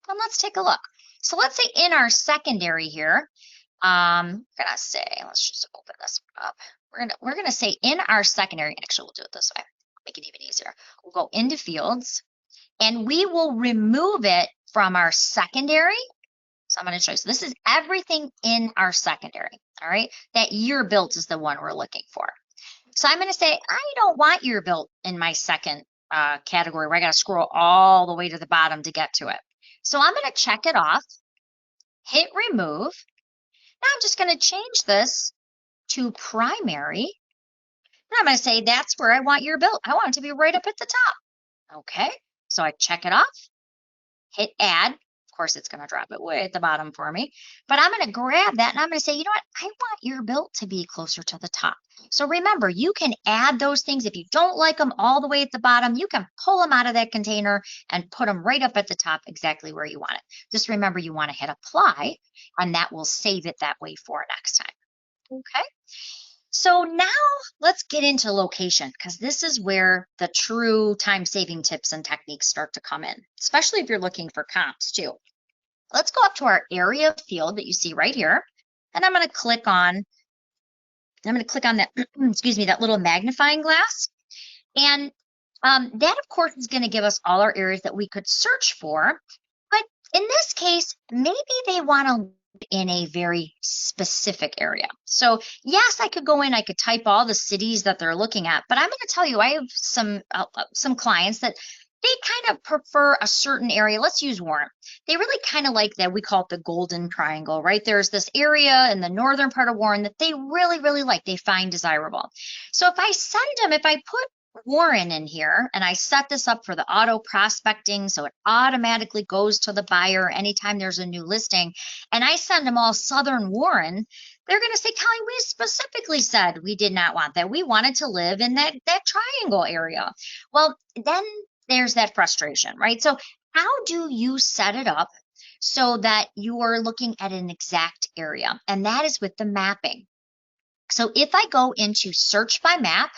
and let's take a look. So let's say in our secondary here, let's just open this up. We're gonna say in our secondary, actually we'll do it this way, make it even easier. We'll go into fields and we will remove it from our secondary. So I'm going to show you. So this is everything in our secondary. All right. That year built is the one we're looking for. So I'm going to say, I don't want year built in my second category where I got to scroll all the way to the bottom to get to it. So I'm going to check it off, hit remove. Now I'm just going to change this to primary. And I'm going to say that's where I want year built. I want it to be right up at the top. Okay. So I check it off, hit add. Of course, it's going to drop it way at the bottom for me. But I'm going to grab that and I'm going to say, you know what? I want year built to be closer to the top. So remember, you can add those things. If you don't like them all the way at the bottom, you can pull them out of that container and put them right up at the top exactly where you want it. Just remember, you want to hit apply and that will save it that way for next time. Okay. So now let's get into location because this is where the true time-saving tips and techniques start to come in, especially if you're looking for comps too. Let's go up to our area field that you see right here. And I'm going to click on that, excuse me, that little magnifying glass. And that, of course, is going to give us all our areas that we could search for. But in this case, maybe they want to live in a very specific area. So yes, I could go in, I could type all the cities that they're looking at, but I'm going to tell you, I have some clients that they kind of prefer a certain area. Let's use Warren. They really kind of like that. We call it the Golden Triangle, right? There's this area in the northern part of Warren that they really, really like, they find desirable. So if I send them, if I put Warren in here and I set this up for the auto prospecting, so it automatically goes to the buyer anytime there's a new listing, and I send them all Southern Warren, they're going to say, Kelly, we specifically said we did not want that. We wanted to live in that triangle area. Well, then there's that frustration, right? So how do you set it up so that you are looking at an exact area? And that is with the mapping. So if I go into search by map,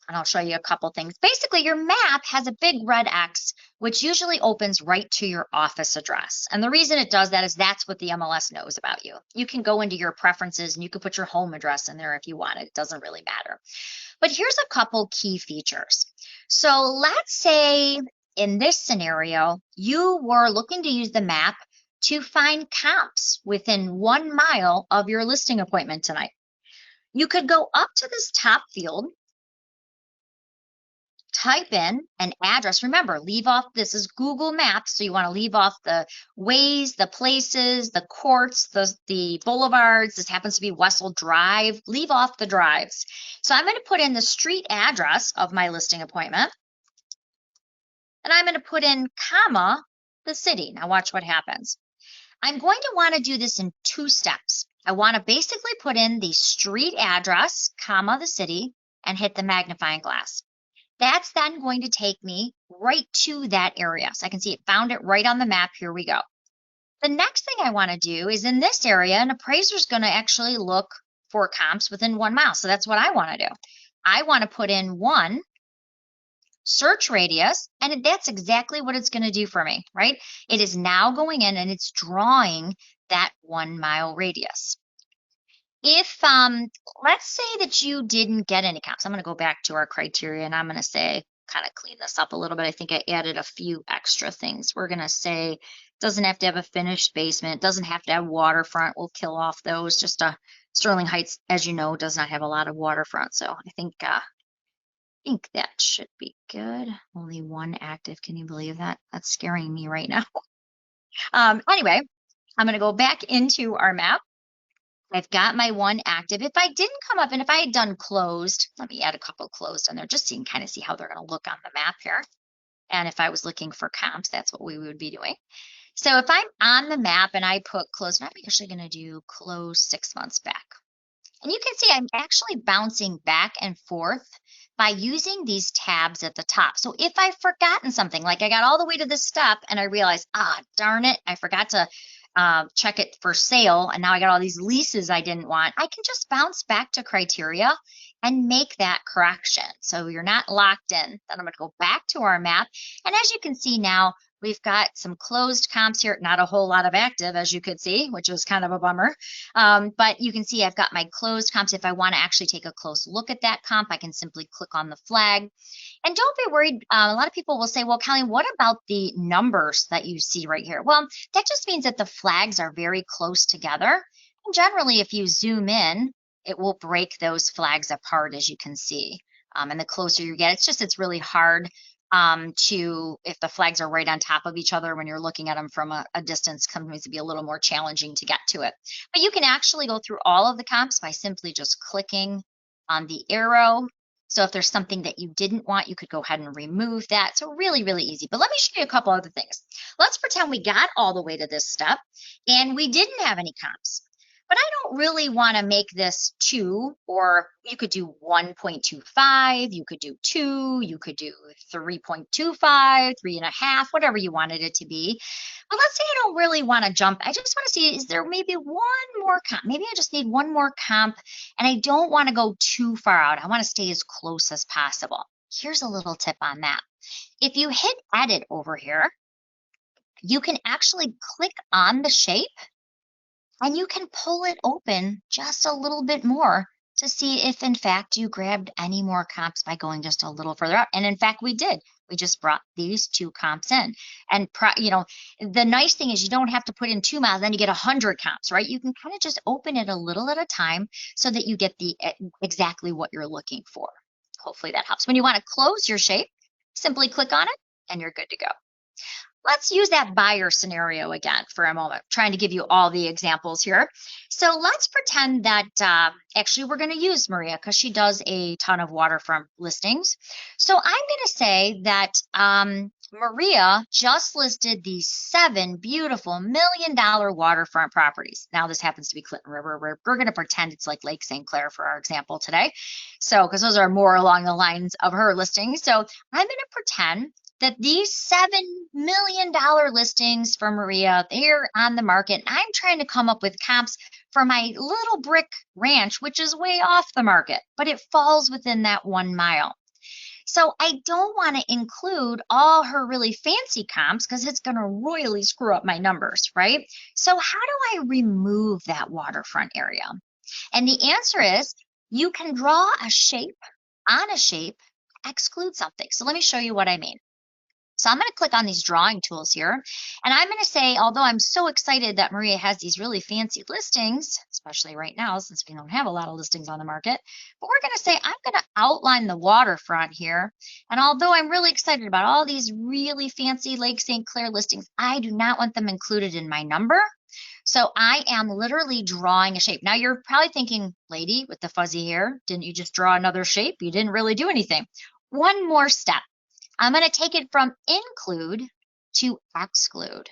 and I'll show you a couple things. Basically, your map has a big red X, which usually opens right to your office address. And the reason it does that is that's what the MLS knows about you. You can go into your preferences and you can put your home address in there if you want it. It doesn't really matter. But here's a couple key features. So let's say in this scenario, you were looking to use the map to find comps within 1 mile of your listing appointment tonight. You could go up to this top field, type in an address. Remember, leave off, this is Google Maps, so you want to leave off the ways, the places, the courts, the boulevards. This happens to be Wessel Drive. Leave off the drives. So I'm going to put in the street address of my listing appointment, and I'm going to put in comma the city. Now watch what happens. I'm going to want to do this in 2 steps. I want to basically put in the street address, comma the city, and hit the magnifying glass. That's then going to take me right to that area. So I can see it found it right on the map. Here we go. The next thing I want to do is in this area, an appraiser is going to actually look for comps within 1 mile. So that's what I want to do. I want to put in 1 search radius, and that's exactly what it's going to do for me, right? It is now going in and it's drawing that 1 mile radius. If, let's say that you didn't get any comps, I'm going to go back to our criteria and I'm going to say, kind of clean this up a little bit. I think I added a few extra things. We're going to say, it doesn't have to have a finished basement. It doesn't have to have waterfront. We'll kill off those. Just Sterling Heights, as you know, does not have a lot of waterfront. So I think that should be good. Only 1 active. Can you believe that? That's scaring me right now. Anyway, I'm going to go back into our map. I've got my 1 active. If I didn't come up and if I had done closed, let me add a couple closed in there just so you can kind of see how they're going to look on the map here. And if I was looking for comps, that's what we would be doing. So if I'm on the map and I put closed, I'm actually going to do close 6 months back. And you can see I'm actually bouncing back and forth by using these tabs at the top. So if I've forgotten something, like I got all the way to this step and I realized, darn it, I forgot to check it for sale, and now I got all these leases I didn't want, I can just bounce back to criteria and make that correction. So you're not locked in. Then I'm going to go back to our map. And as you can see now, we've got some closed comps here, not a whole lot of active, as you could see, which is kind of a bummer. But you can see I've got my closed comps. If I want to actually take a close look at that comp, I can simply click on the flag. And don't be worried. A lot of people will say, well, Kelly, what about the numbers that you see right here? Well, that just means that the flags are very close together. And generally, if you zoom in, it will break those flags apart, as you can see. And the closer you get, it's really hard if the flags are right on top of each other when you're looking at them from a distance, comes to be a little more challenging to get to it. But you can actually go through all of the comps by simply just clicking on the arrow. So if there's something that you didn't want, you could go ahead and remove that. So really, really easy. But let me show you a couple other things. Let's pretend we got all the way to this step and we didn't have any comps. but I don't really want to make this 2, or you could do 1.25, you could do 2, you could do 3.25, 3.5, whatever you wanted it to be. But let's say I don't really want to jump. I just want to see, is there maybe one more comp? Maybe I just need one more comp, and I don't want to go too far out. I want to stay as close as possible. Here's a little tip on that. If you hit edit over here, you can actually click on the shape and you can pull it open just a little bit more to see if in fact you grabbed any more comps by going just a little further out. And in fact, we did. We just brought these 2 comps in. And the nice thing is you don't have to put in 2 miles, then you get 100 comps, right? You can kind of just open it a little at a time so that you get the exactly what you're looking for. Hopefully that helps. When you want to close your shape, simply click on it and you're good to go. Let's use that buyer scenario again for a moment, trying to give you all the examples here. So let's pretend that actually we're going to use Maria because she does a ton of waterfront listings. So I'm going to say that Maria just listed these 7 beautiful $1 million waterfront properties. Now this happens to be Clinton River. We're going to pretend it's like Lake St. Clair for our example today. So because those are more along the lines of her listings. So I'm going to pretend that these $7 million listings for Maria, they're on the market. I'm trying to come up with comps for my little brick ranch, which is way off the market, but it falls within that 1 mile. So I don't want to include all her really fancy comps because it's going to royally screw up my numbers, right? So how do I remove that waterfront area? And the answer is you can draw a shape on a shape, exclude something. So let me show you what I mean. So I'm going to click on these drawing tools here, and I'm going to say, although I'm so excited that Maria has these really fancy listings, especially right now since we don't have a lot of listings on the market, but we're going to say I'm going to outline the waterfront here. And although I'm really excited about all these really fancy Lake St. Clair listings, I do not want them included in my number. So I am literally drawing a shape. Now you're probably thinking, lady with the fuzzy hair, didn't you just draw another shape? You didn't really do anything. One more step. I'm going to take it from include to exclude.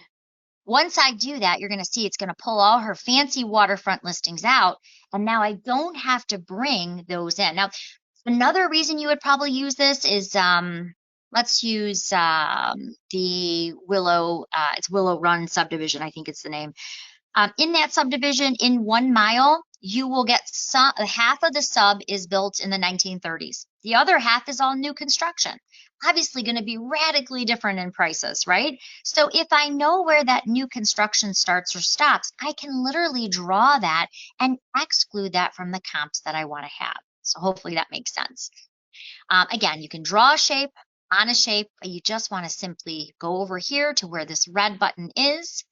Once I do that, you're going to see it's going to pull all her fancy waterfront listings out. And now I don't have to bring those in. Now, another reason you would probably use this is, let's use the it's Willow Run subdivision, I think it's the name. In that subdivision, in 1 mile, you will get half of the sub is built in the 1930s. The other half is all new construction. Obviously going to be radically different in prices, right? So if I know where that new construction starts or stops, I can literally draw that and exclude that from the comps that I want to have. So hopefully that makes sense. Again, you can draw a shape on a shape. You just want to simply go over here to where this red button is,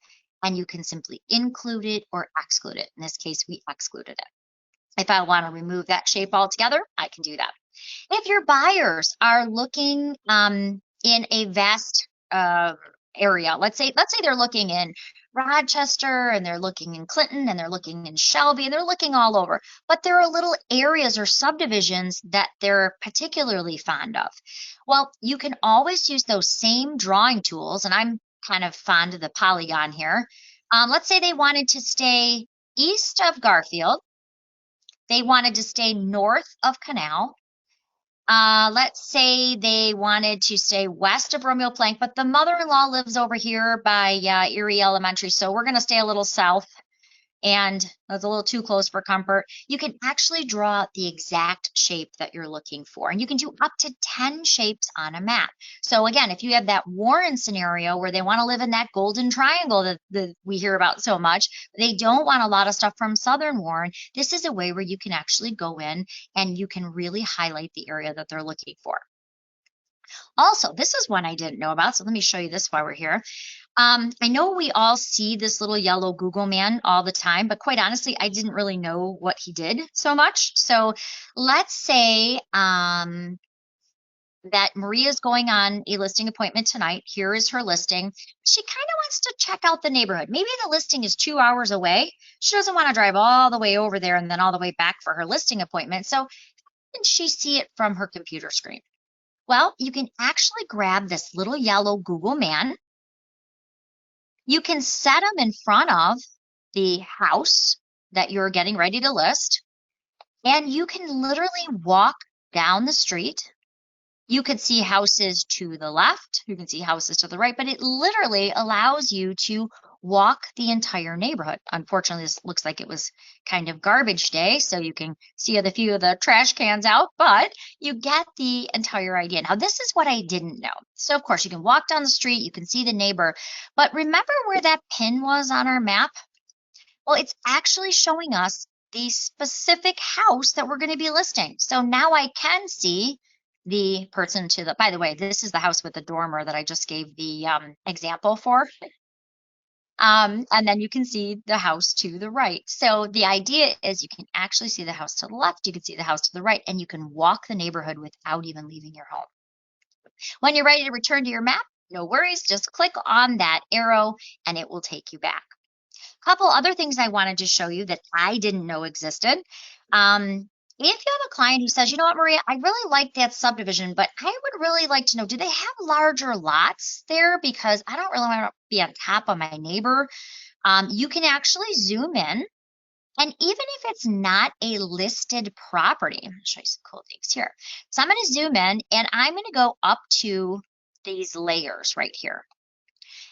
and you can simply include it or exclude it. In this case, we excluded it. If I want to remove that shape altogether, I can do that. If your buyers are looking in a vast area, let's say they're looking in Rochester and they're looking in Clinton and they're looking in Shelby and they're looking all over, but there are little areas or subdivisions that they're particularly fond of. Well, you can always use those same drawing tools, and I'm kind of fond of the Paragon here. Let's say they wanted to stay east of Garfield. They wanted to stay north of Canal. Let's say they wanted to stay west of Romeo Plank, but the mother-in-law lives over here by Erie Elementary, so we're going to stay a little south, and that's a little too close for comfort. You can actually draw out the exact shape that you're looking for, and you can do up to 10 shapes on a map. So again, if you have that Warren scenario where they want to live in that golden triangle that we hear about so much, they don't want a lot of stuff from Southern Warren, this is a way where you can actually go in and you can really highlight the area that they're looking for. Also, this is one I didn't know about, so let me show you this while we're here. I know we all see this little yellow Google man all the time, but quite honestly, I didn't really know what he did so much. So let's say that Maria's going on a listing appointment tonight. Here is her listing. She kind of wants to check out the neighborhood. Maybe the listing is 2 hours away. She doesn't want to drive all the way over there and then all the way back for her listing appointment. So how can she see it from her computer screen? Well, you can actually grab this little yellow Google man. You can set them in front of the house that you're getting ready to list, and you can literally walk down the street. You could see houses to the left, you can see houses to the right, but it literally allows you to walk the entire neighborhood. Unfortunately, this looks like it was kind of garbage day, so you can see a few of the trash cans out, but you get the entire idea. Now, this is what I didn't know. So, of course, you can walk down the street, you can see the neighbor, but remember where that pin was on our map? Well, it's actually showing us the specific house that we're going to be listing. So now I can see the person to the, by the way, this is the house with the dormer that I just gave the example for. And then you can see the house to the right. So the idea is you can actually see the house to the left, you can see the house to the right, and you can walk the neighborhood without even leaving your home. When you're ready to return to your map, no worries, just click on that arrow and it will take you back. Couple other things I wanted to show you that I didn't know existed. If you have a client who says, you know what, Maria, I really like that subdivision, but I would really like to know, do they have larger lots there? Because I don't really want to be on top of my neighbor. You can actually zoom in. And even if it's not a listed property, I'll show you some cool things here. So I'm going to zoom in and I'm going to go up to these layers right here.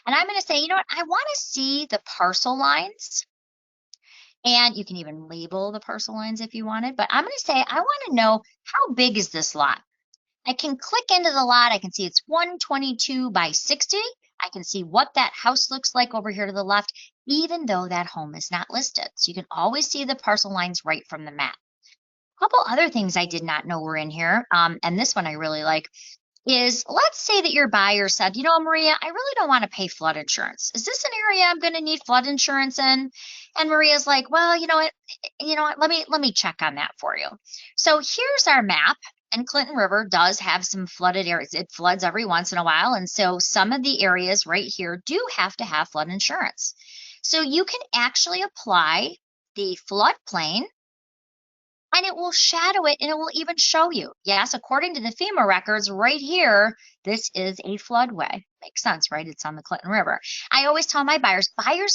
And I'm going to say, you know what, I want to see the parcel lines. And you can even label the parcel lines if you wanted. But I'm going to say, I want to know, how big is this lot? I can click into the lot. I can see it's 122 by 60. I can see what that house looks like over here to the left, even though that home is not listed. So you can always see the parcel lines right from the map. A couple other things I did not know were in here, and this one I really like, is let's say that your buyer said, you know, Maria, I really don't want to pay flood insurance. Is this an area I'm going to need flood insurance in? And Maria's like, well, you know what, let me check on that for you. So here's our map. And Clinton River does have some flooded areas. It floods every once in a while. And so some of the areas right here do have to have flood insurance. So you can actually apply the floodplain and it will shadow it and it will even show you. Yes, according to the FEMA records right here, this is a floodway. Makes sense, right? It's on the Clinton River. I always tell my buyers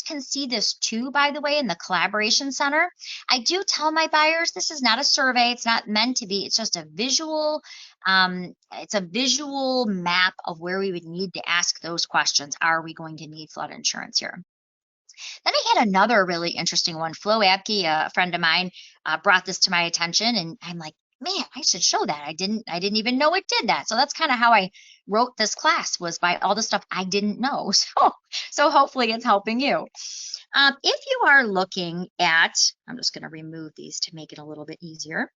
can see this too, by the way, in the collaboration center. I do tell my buyers this is not a survey. It's not meant to be. It's just a visual, it's a visual map of where we would need to ask those questions. Are we going to need flood insurance here? Then I had another really interesting one. Flo Abke, a friend of mine, brought this to my attention, and I'm like, man, I should show that. I didn't even know it did that. So that's kind of how I wrote this class, was by all the stuff I didn't know. So hopefully it's helping you. If you are looking at, I'm just going to remove these to make it a little bit easier.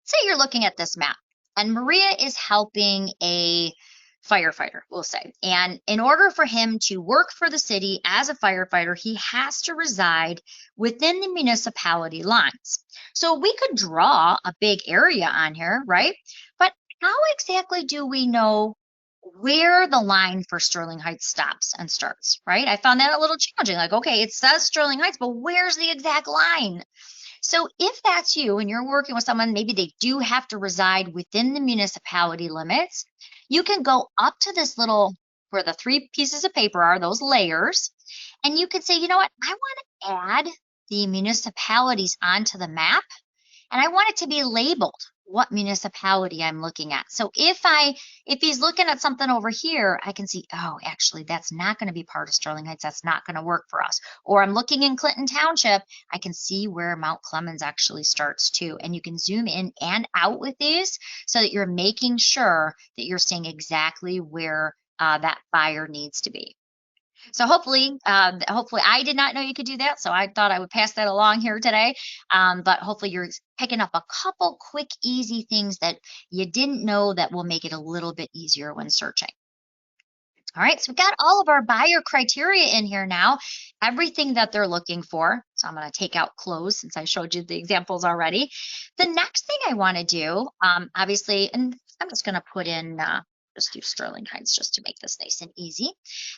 Say you're looking at this map, and Maria is helping a firefighter, we'll say. And in order for him to work for the city as a firefighter, he has to reside within the municipality lines. So we could draw a big area on here, right? But how exactly do we know where the line for Sterling Heights stops and starts, right? I found that a little challenging. Like, okay, it says Sterling Heights, but where's the exact line? So if that's you and you're working with someone, maybe they do have to reside within the municipality limits, you can go up to this little, where the 3 pieces of paper are, those layers, and you could say, you know what, I want to add the municipalities onto the map, and I want it to be labeled what municipality I'm looking at. So if he's looking at something over here, I can see, oh, actually, that's not going to be part of Sterling Heights. That's not going to work for us. Or I'm looking in Clinton Township, I can see where Mount Clemens actually starts too. And you can zoom in and out with these so that you're making sure that you're seeing exactly where that buyer needs to be. So hopefully I did not know you could do that. So I thought I would pass that along here today. But hopefully you're picking up a couple quick, easy things that you didn't know that will make it a little bit easier when searching. All right, so we've got all of our buyer criteria in here now, everything that they're looking for. So I'm going to take out close since I showed you the examples already. The next thing I want to do, obviously, and I'm just going to put in just do Sterling Heights just to make this nice and easy.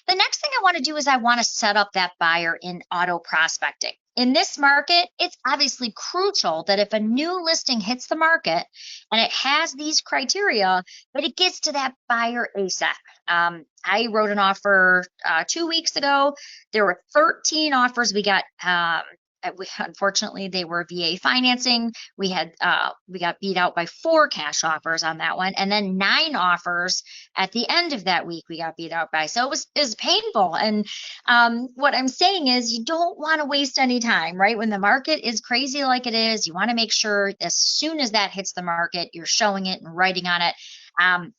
The next thing I want to do is I want to set up that buyer in auto prospecting. In this market, it's obviously crucial that if a new listing hits the market and it has these criteria, that it gets to that buyer ASAP. I wrote an offer 2 weeks ago. There were 13 offers. We got unfortunately, they were VA financing. We got beat out by 4 cash offers on that one, and then 9 offers at the end of that week we got beat out by. So it was painful. And what I'm saying is, you don't want to waste any time, right? When the market is crazy like it is, you want to make sure as soon as that hits the market, you're showing it and writing on it. My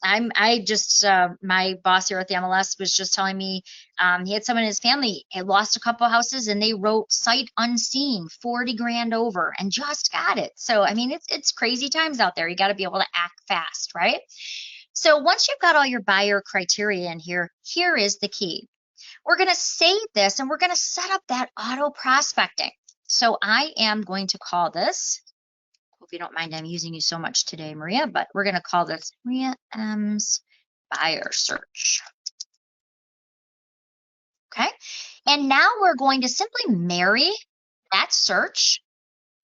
boss here at the MLS was just telling me, he had someone in his family had lost a couple houses and they wrote sight unseen, 40 grand over, and just got it. So, I mean, it's crazy times out there. You got to be able to act fast, right? So once you've got all your buyer criteria in here, here is the key. We're going to save this and we're going to set up that auto prospecting. So I am going to call this, hope you don't mind I'm using you so much today, Maria, but we're going to call this Maria M's buyer search. Okay. And now we're going to simply marry that search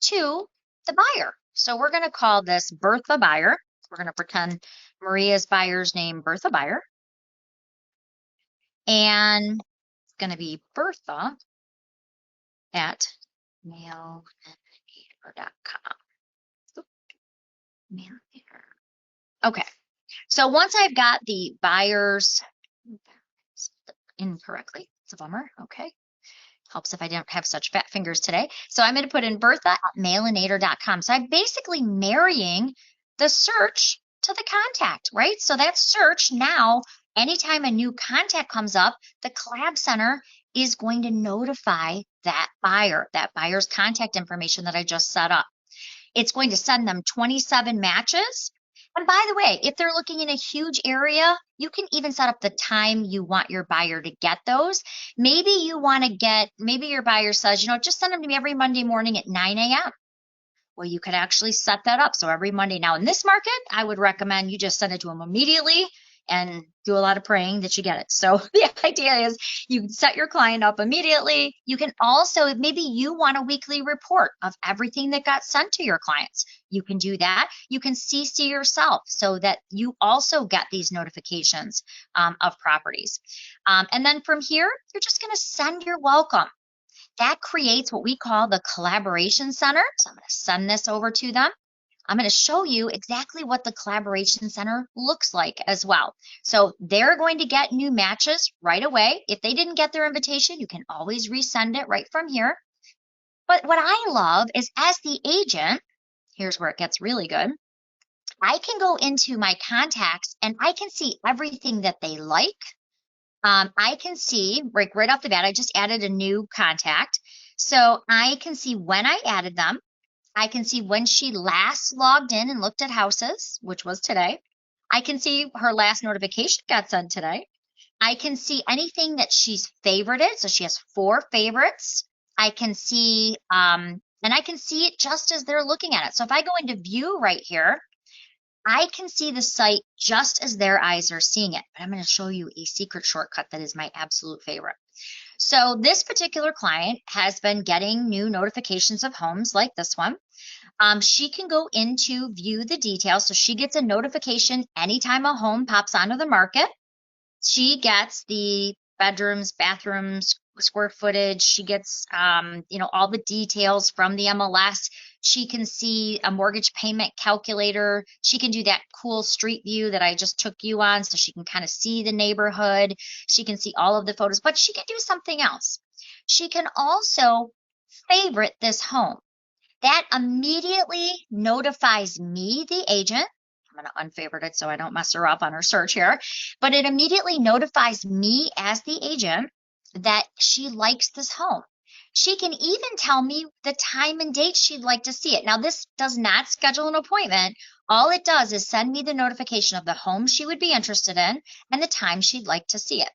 to the buyer. So we're going to call this Bertha Buyer. We're going to pretend Maria's buyer's name, Bertha Buyer. And it's going to be Bertha at mailnavigator.com. Okay. So once I've got the buyers incorrectly, it's a bummer. Okay. Helps if I don't have such fat fingers today. So I'm going to put in Bertha at mailinator.com. So I'm basically marrying the search to the contact, right? So that search now, anytime a new contact comes up, the Collab Center is going to notify that buyer's contact information that I just set up. It's going to send them 27 matches. And by the way, if they're looking in a huge area, you can even set up the time you want your buyer to get those. Maybe your buyer says, just send them to me every Monday morning at 9 a.m. Well, you could actually set that up. So every Monday. Now in this market, I would recommend you just send it to them immediately and do a lot of praying that you get it. So the idea is you set your client up immediately. You can also, maybe you want a weekly report of everything that got sent to your clients. You can do that. You can CC yourself so that you also get these notifications of properties. And then from here, you're just going to send your welcome. That creates what we call the Collaboration Center. So I'm going to send this over to them. I'm going to show you exactly what the Collaboration Center looks like as well. So they're going to get new matches right away. If they didn't get their invitation, you can always resend it right from here. But what I love is, as the agent, here's where it gets really good. I can go into my contacts and I can see everything that they like. I can see right off the bat, I just added a new contact. So I can see when I added them. I can see when she last logged in and looked at houses, which was today. I can see her last notification got sent today. I can see anything that she's favorited. So she has 4 favorites. I can see, and I can see it just as they're looking at it. So if I go into view right here, I can see the site just as their eyes are seeing it. But I'm going to show you a secret shortcut that is my absolute favorite. So this particular client has been getting new notifications of homes like this one. She can go into view the details. So she gets a notification anytime a home pops onto the market. She gets the bedrooms, bathrooms, square footage. She gets, all the details from the MLS. She can see a mortgage payment calculator. She can do that cool street view that I just took you on, so she can kind of see the neighborhood. She can see all of the photos, but she can do something else. She can also favorite this home. That immediately notifies me, the agent. I'm going to unfavorite it so I don't mess her up on her search here, but it immediately notifies me as the agent that she likes this home. She can even tell me the time and date she'd like to see it. Now, this does not schedule an appointment. All it does is send me the notification of the home she would be interested in and the time she'd like to see it.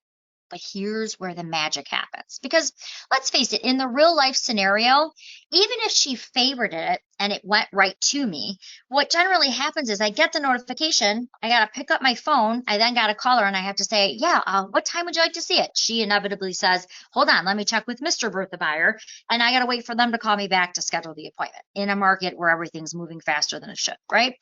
But here's where the magic happens. Because let's face it, in the real life scenario, even if she favorited it and it went right to me, what generally happens is I get the notification, I got to pick up my phone, I then got to call her and I have to say, what time would you like to see it? She inevitably says, hold on, let me check with Mr. Bertha Buyer. And I got to wait for them to call me back to schedule the appointment in a market where everything's moving faster than it should, right?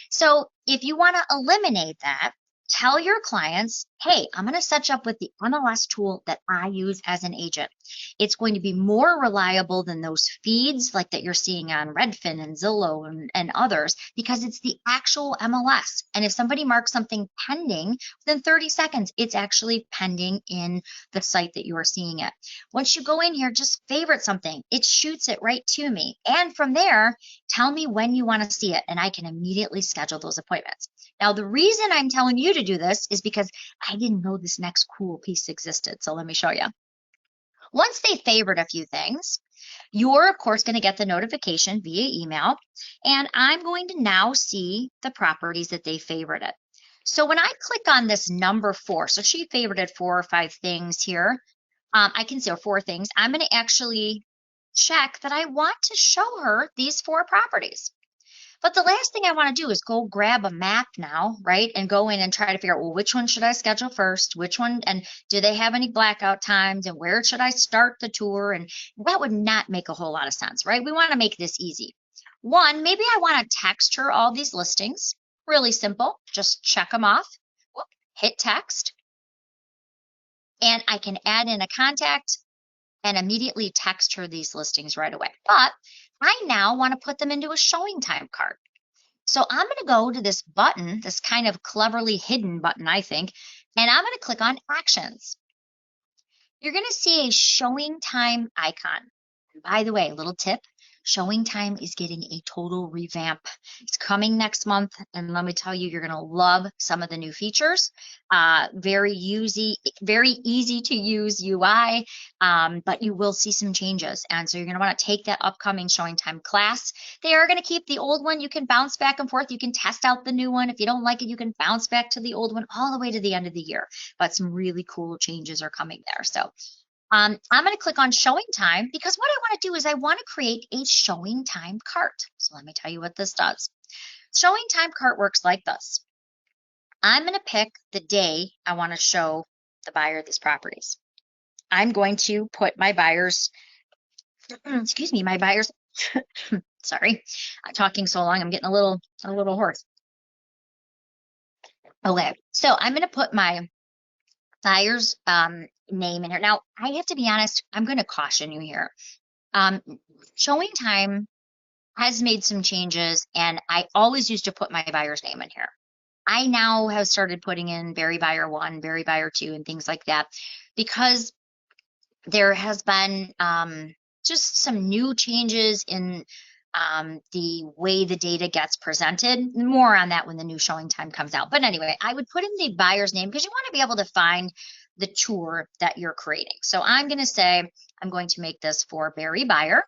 So if you want to eliminate that, tell your clients, hey, I'm going to set you up with the MLS tool that I use as an agent. It's going to be more reliable than those feeds like that you're seeing on Redfin and Zillow and others because it's the actual MLS. And if somebody marks something pending, within 30 seconds, it's actually pending in the site that you are seeing it. Once you go in here, just favorite something. It shoots it right to me. And from there, tell me when you want to see it, and I can immediately schedule those appointments. Now, the reason I'm telling you to do this is because I didn't know this next cool piece existed. So let me show you. Once they favorite a few things, you're of course going to get the notification via email, and I'm going to now see the properties that they favorited. So when I click on this number 4, so she favorited 4 or 5 things here. I can see 4 things. I'm going to actually check that I want to show her these 4 properties. But the last thing I want to do is go grab a map now, right? And go in and try to figure out, well, which one should I schedule first? Which one? And do they have any blackout times? And where should I start the tour? And that would not make a whole lot of sense, right? We want to make this easy. One, maybe I want to text her all these listings. Really simple. Just check them off. Whoop, hit text. And I can add in a contact and immediately text her these listings right away. But I now want to put them into a showing time card. So I'm going to go to this button, this kind of cleverly hidden button, I think, and I'm going to click on Actions. You're going to see a showing time icon. And by the way, little tip, showing time is getting a total revamp. It's coming next month, and let me tell you, you're going to love some of the new features. Very easy to use UI, but you will see some changes. And so you're going to want to take that upcoming showing time class. They are going to keep the old one. You can bounce back and forth. You can test out the new one. If you don't like it, you can bounce back to the old one all the way to the end of the year. But some really cool changes are coming there. So I'm going to click on showing time because what I want to do is I want to create a showing time cart. So let me tell you what this does. Showing time cart works like this. I'm going to pick the day I want to show the buyer these properties. I'm going to put my buyers, excuse me, my buyers, sorry, I'm talking so long, I'm getting a little hoarse. Okay, so I'm going to put my buyer's name in here. Now, I have to be honest, I'm going to caution you here. Showing time has made some changes, and I always used to put my buyer's name in here. I now have started putting in Berry Buyer 1, Berry Buyer 2, and things like that because there has been just some new changes in the way the data gets presented. More on that when the new showing time comes out. But anyway, I would put in the buyer's name because you want to be able to find the tour that you're creating. So I'm going to say, I'm going to make this for Berry Buyer.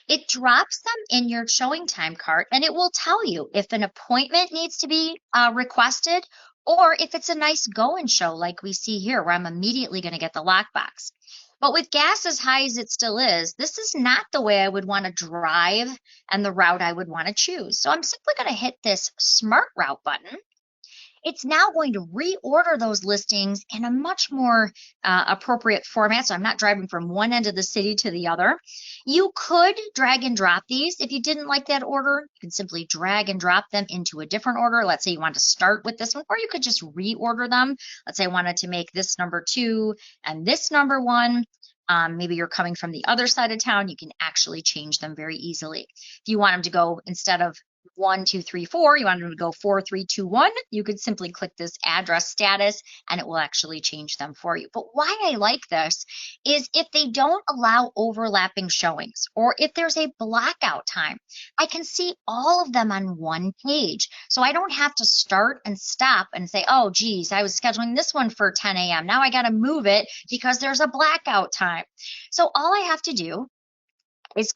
It drops them in your showing time cart, and it will tell you if an appointment needs to be requested or if it's a nice go and show like we see here where I'm immediately going to get the lockbox. But with gas as high as it still is, this is not the way I would want to drive and the route I would want to choose. So I'm simply going to hit this Smart Route button. It's now going to reorder those listings in a much more appropriate format. So I'm not driving from one end of the city to the other. You could drag and drop these. If you didn't like that order, you can simply drag and drop them into a different order. Let's say you want to start with this one, or you could just reorder them. Let's say I wanted to make this number 2 and this number 1. Maybe you're coming from the other side of town. You can actually change them very easily. If you want them to go, instead of 1, 2, 3, 4, you want them to go 4, 3, 2, 1, you could simply click this address status and it will actually change them for you. But why I like this is if they don't allow overlapping showings or if there's a blackout time, I can see all of them on one page. So I don't have to start and stop and say, oh, geez, I was scheduling this one for 10 a.m. Now I got to move it because there's a blackout time. So all I have to do is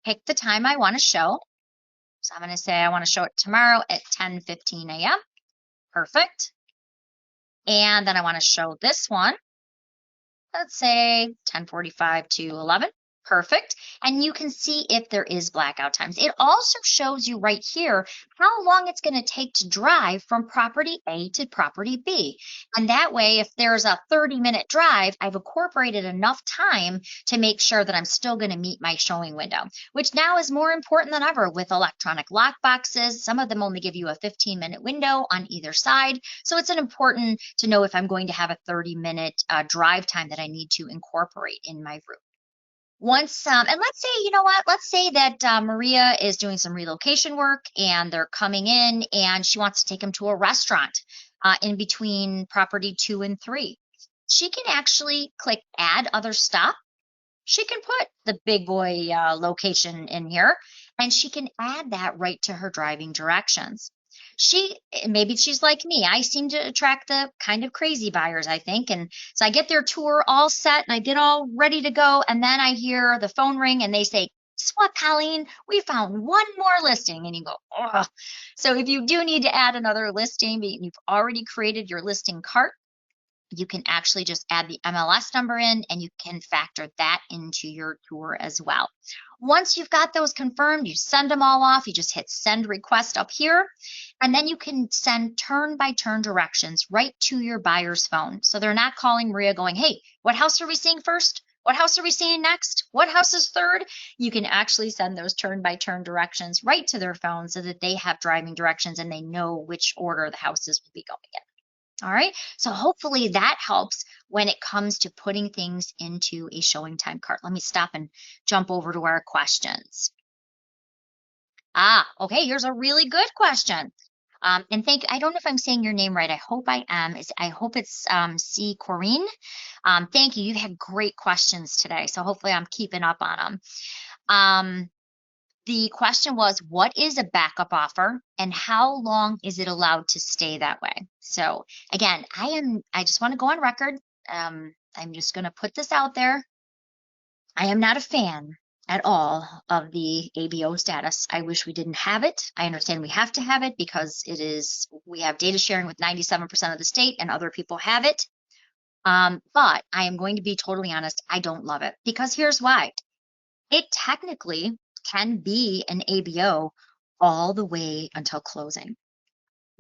pick the time I want to show. So I'm going to say I want to show it tomorrow at 10:15 a.m. Perfect. And then I want to show this one, let's say 10:45 to 11. Perfect. And you can see if there is blackout times. It also shows you right here how long it's going to take to drive from property A to property B. And that way, if there's a 30-minute drive, I've incorporated enough time to make sure that I'm still going to meet my showing window, which now is more important than ever with electronic lock boxes. Some of them only give you a 15-minute window on either side. So it's important to know if I'm going to have a 30-minute drive time that I need to incorporate in my route. Once, and let's say, you know what, let's say that Maria is doing some relocation work and they're coming in and she wants to take them to a restaurant in between property 2 and 3. She can actually click add other stop. She can put the big boy location in here and she can add that right to her driving directions. Maybe she's like me. I seem to attract the kind of crazy buyers, I think. And so I get their tour all set and I get all ready to go. And then I hear the phone ring and they say, "Guess what, Colleen? We found one more listing." And you go, "Oh." So if you do need to add another listing, but you've already created your listing cart, you can actually just add the MLS number in and you can factor that into your tour as well. Once you've got those confirmed, you send them all off. You just hit send request up here, and then you can send turn-by-turn directions right to your buyer's phone. So they're not calling Maria going, "Hey, what house are we seeing first? What house are we seeing next? What house is third?" You can actually send those turn-by-turn directions right to their phone so that they have driving directions and they know which order the houses will be going in. All right. So hopefully that helps when it comes to putting things into a showing time cart. Let me stop and jump over to our questions. Okay. Here's a really good question. And I don't know if I'm saying your name right. I hope I am. I hope it's C. Corrine. Thank you. You've had great questions today. So hopefully I'm keeping up on them. The question was, what is a backup offer and how long is it allowed to stay that way? So again, I just want to go on record. I'm just going to put this out there. I am not a fan at all of the ABO status. I wish we didn't have it. I understand we have to have it because we have data sharing with 97% of the state and other people have it. But I am going to be totally honest. I don't love it because here's why. It technically can be an ABO all the way until closing.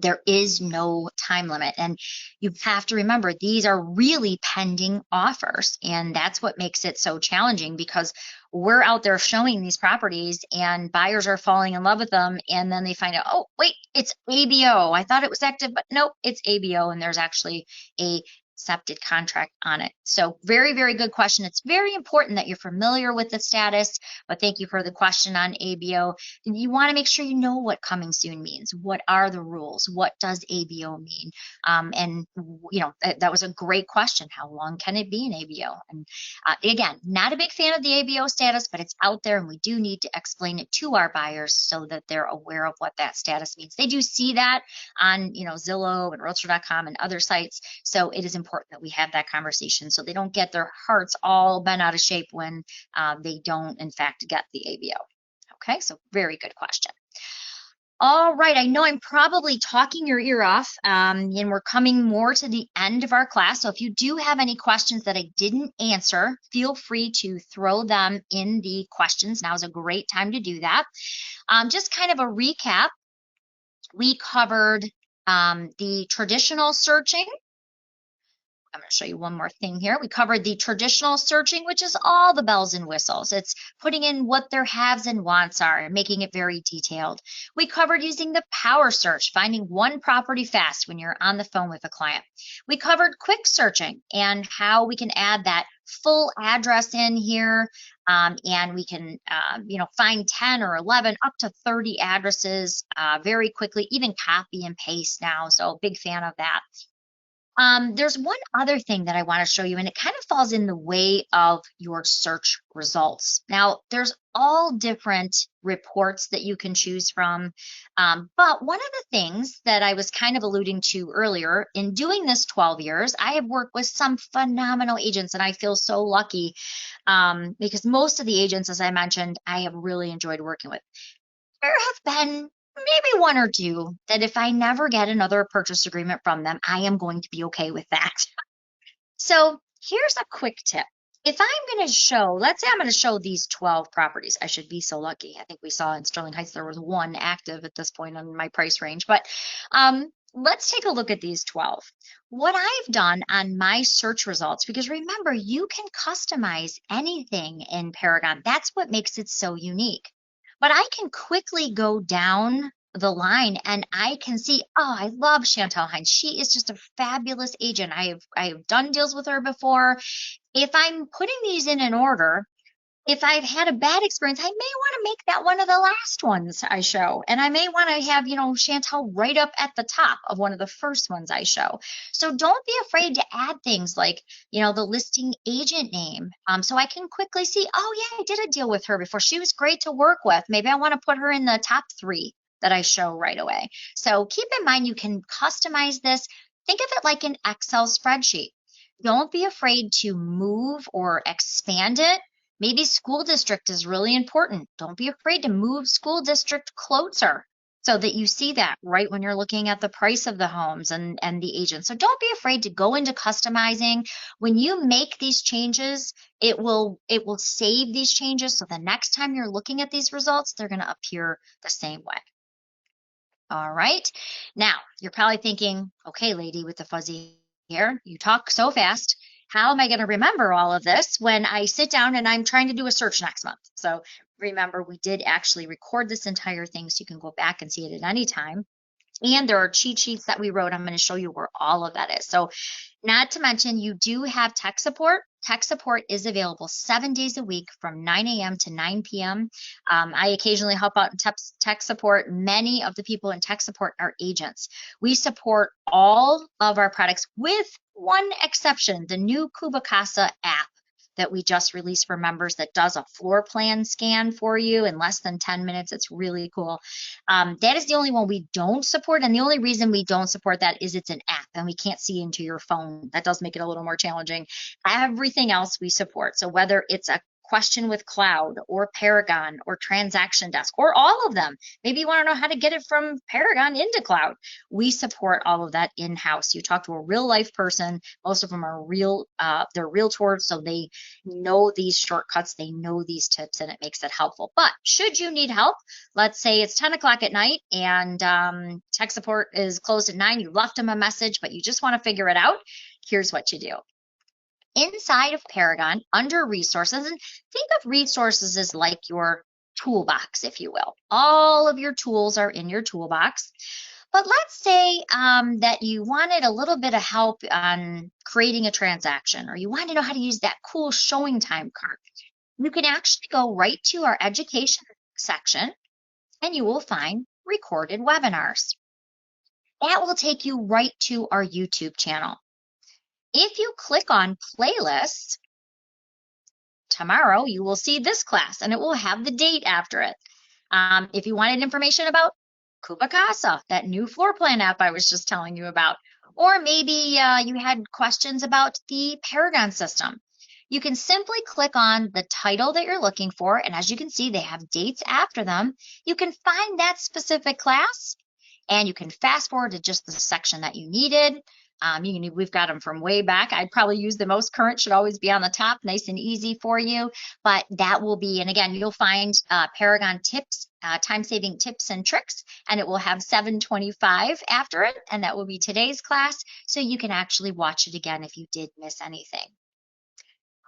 There is no time limit. And you have to remember, these are really pending offers. And that's what makes it so challenging because we're out there showing these properties and buyers are falling in love with them. And then they find out, "Oh, wait, it's ABO. I thought it was active, but nope, it's ABO." And there's actually a accepted contract on it. So very, very good question. It's very important that you're familiar with the status, but thank you for the question on ABO. You want to make sure you know what coming soon means. What are the rules? What does ABO mean? And that was a great question. How long can it be an ABO? And again, not a big fan of the ABO status, but it's out there and we do need to explain it to our buyers so that they're aware of what that status means. They do see that on Zillow and Realtor.com and other sites. So it is important that we have that conversation so they don't get their hearts all bent out of shape when they don't, in fact, get the ABO. Okay, so very good question. All right, I know I'm probably talking your ear off, and we're coming more to the end of our class. So if you do have any questions that I didn't answer, feel free to throw them in the questions. Now is a great time to do that. Just kind of a recap, we covered the traditional searching. I'm going to show you one more thing here. We covered the traditional searching, which is all the bells and whistles. It's putting in what their haves and wants are and making it very detailed. We covered using the power search, finding one property fast when you're on the phone with a client. We covered quick searching and how we can add that full address in here, and we can find 10 or 11 up to 30 addresses very quickly, even copy and paste now. So big fan of that. There's one other thing that I want to show you, and it kind of falls in the way of your search results. Now, there's all different reports that you can choose from, but one of the things that I was kind of alluding to earlier, in doing this 12 years, I have worked with some phenomenal agents, and I feel so lucky because most of the agents, as I mentioned, I have really enjoyed working with. There have been maybe one or two that if I never get another purchase agreement from them, I am going to be okay with that. So here's a quick tip. If I'm going to show, let's say I'm going to show these 12 properties. I should be so lucky. I think we saw in Sterling Heights there was one active at this point on my price range. But let's take a look at these 12. What I've done on my search results, because remember, you can customize anything in Paragon. That's what makes it so unique. But I can quickly go down the line and I can see, oh, I love Chantel Hines. She is just a fabulous agent. I have done deals with her before. If I'm putting these in an order, if I've had a bad experience, I may want to make that one of the last ones I show. And I may want to have, Chantel right up at the top of one of the first ones I show. So don't be afraid to add things like, the listing agent name. So I can quickly see, oh yeah, I did a deal with her before. She was great to work with. Maybe I want to put her in the top 3 that I show right away. So keep in mind, you can customize this. Think of it like an Excel spreadsheet. Don't be afraid to move or expand it. Maybe school district is really important. Don't be afraid to move school district closer so that you see that right when you're looking at the price of the homes and the agents. So don't be afraid to go into customizing. When you make these changes, it will save these changes. So the next time you're looking at these results, they're going to appear the same way. All right. Now, you're probably thinking, okay, lady with the fuzzy hair, you talk so fast. How am I going to remember all of this when I sit down and I'm trying to do a search next month? So remember, we did actually record this entire thing so you can go back and see it at any time. And there are cheat sheets that we wrote. I'm going to show you where all of that is. So not to mention, you do have tech support. Tech support is available 7 days a week from 9 a.m. to 9 p.m. I occasionally help out in tech support. Many of the people in tech support are agents. We support all of our products with one exception, the new Kubacasa app that we just released for members that does a floor plan scan for you in less than 10 minutes. It's really cool. That is the only one we don't support. And the only reason we don't support that is it's an app and we can't see into your phone. That does make it a little more challenging. Everything else we support. So whether it's a question with cloud or Paragon or transaction desk or all of them, maybe you want to know how to get it from Paragon into cloud. We support all of that in-house. You talk to a real life person. Most of them are they're realtors, so they know these shortcuts, they know these tips, and it makes it helpful. But should you need help, let's say it's 10 o'clock at night and tech support is closed at 9, you left them a message, but you just want to figure it out, here's what you do. Inside of Paragon, under resources, and think of resources as like your toolbox, if you will. All of your tools are in your toolbox. But let's say that you wanted a little bit of help on creating a transaction, or you want to know how to use that cool showing time card. You can actually go right to our education section and you will find recorded webinars. That will take you right to our YouTube channel. If you click on playlists, tomorrow you will see this class and it will have the date after it. If you wanted information about Kubacasa, that new floor plan app I was just telling you about, or maybe you had questions about the Paragon system, you can simply click on the title that you're looking for, and as you can see, they have dates after them. You can find that specific class, and you can fast forward to just the section that you needed. We've got them from way back. I'd probably use the most current, should always be on the top, nice and easy for you. But that will be, and again, you'll find Paragon tips, time-saving tips and tricks, and it will have 725 after it, and that will be today's class, so you can actually watch it again if you did miss anything.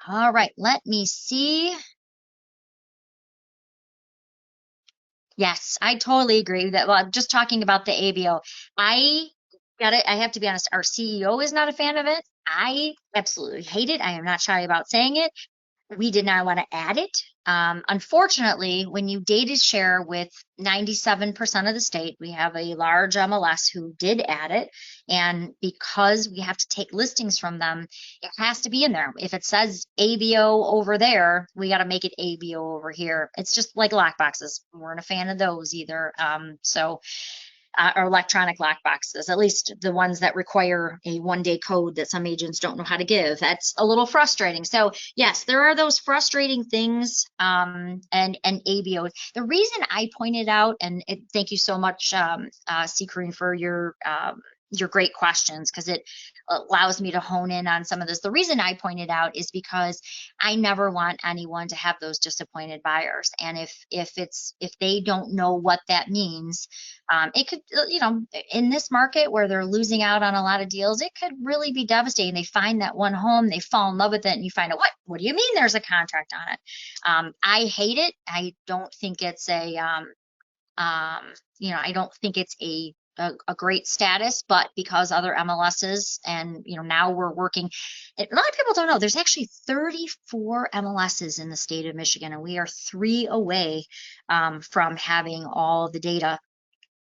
All right, let me see. Yes, I totally agree that. Well, I'm just talking about the ABO. I have to be honest, our CEO is not a fan of it. I absolutely hate it. I am not shy about saying it. We did not want to add it. Unfortunately, when you data share with 97% of the state, we have a large MLS who did add it. And because we have to take listings from them, it has to be in there. If it says ABO over there, we got to make it ABO over here. It's just like lockboxes. We weren't a fan of those either. Or electronic lockboxes, at least the ones that require a one-day code that some agents don't know how to give. That's a little frustrating. So yes, there are those frustrating things, and ABO. The reason I pointed out, and thank you so much, C. Kareen, for your great questions, because it allows me to hone in on some of this. The reason I pointed out is because I never want anyone to have those disappointed buyers. And if they don't know what that means, it could, in this market where they're losing out on a lot of deals, it could really be devastating. They find that one home, they fall in love with it, and you find out, what do you mean there's a contract on it? I hate it. I don't think it's I don't think it's a great status, but because other MLSs and now we're working, a lot of people don't know there's actually 34 MLSs in the state of Michigan, and we are 3 away from having all the data.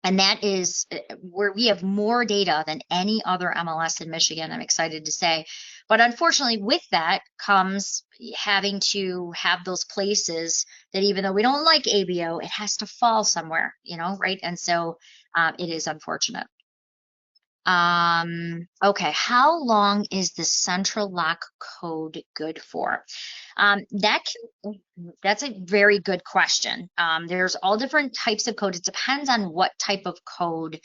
And that is where we have more data than any other MLS in Michigan, I'm excited to say. But unfortunately, with that comes having to have those places that, even though we don't like ABO, it has to fall somewhere, right? And so it is unfortunate. Okay, how long is the central lock code good for? That's a very good question. There's all different types of code. It depends on what type of code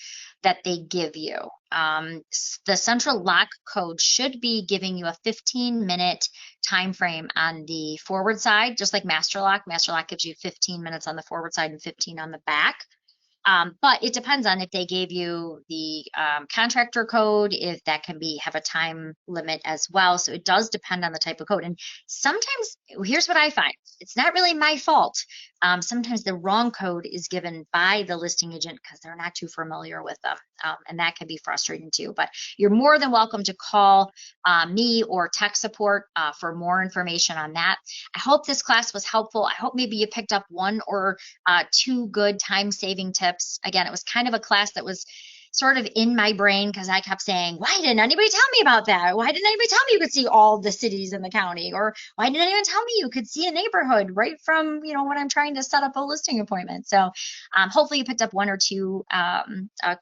that they give you. The central lock code should be giving you a 15-minute time frame on the forward side, just like Master Lock. Master Lock gives you 15 minutes on the forward side and 15 on the back. But it depends on if they gave you the contractor code, if that can have a time limit as well. So it does depend on the type of code. And sometimes, here's what I find. It's not really my fault. Sometimes the wrong code is given by the listing agent because they're not too familiar with them. And that can be frustrating too. But you're more than welcome to call me or tech support for more information on that. I hope this class was helpful. I hope maybe you picked up 1 or 2 good time-saving tips. Again, it was kind of a class that was sort of in my brain because I kept saying, why didn't anybody tell me about that? Why didn't anybody tell me you could see all the cities in the county? Or why didn't anyone tell me you could see a neighborhood right from, when I'm trying to set up a listing appointment? So hopefully you picked up 1 or 2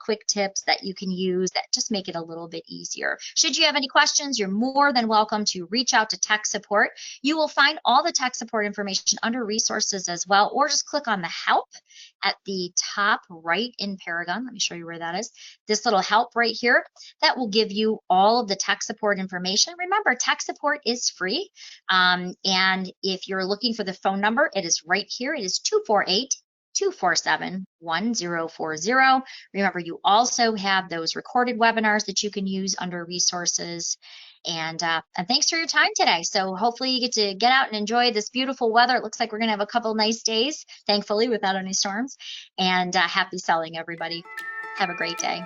quick tips that you can use that just make it a little bit easier. Should you have any questions, you're more than welcome to reach out to tech support. You will find all the tech support information under resources as well, or just click on the help at the top right in Paragon. Let me show you where that is. This little help right here, that will give you all of the tech support information. Remember, tech support is free. And if you're looking for the phone number, it is right here. It is 248-247-1040. Remember, you also have those recorded webinars that you can use under resources. And thanks for your time today. So hopefully you get to get out and enjoy this beautiful weather. It looks like we're going to have a couple nice days, thankfully, without any storms. And happy selling, everybody. Have a great day.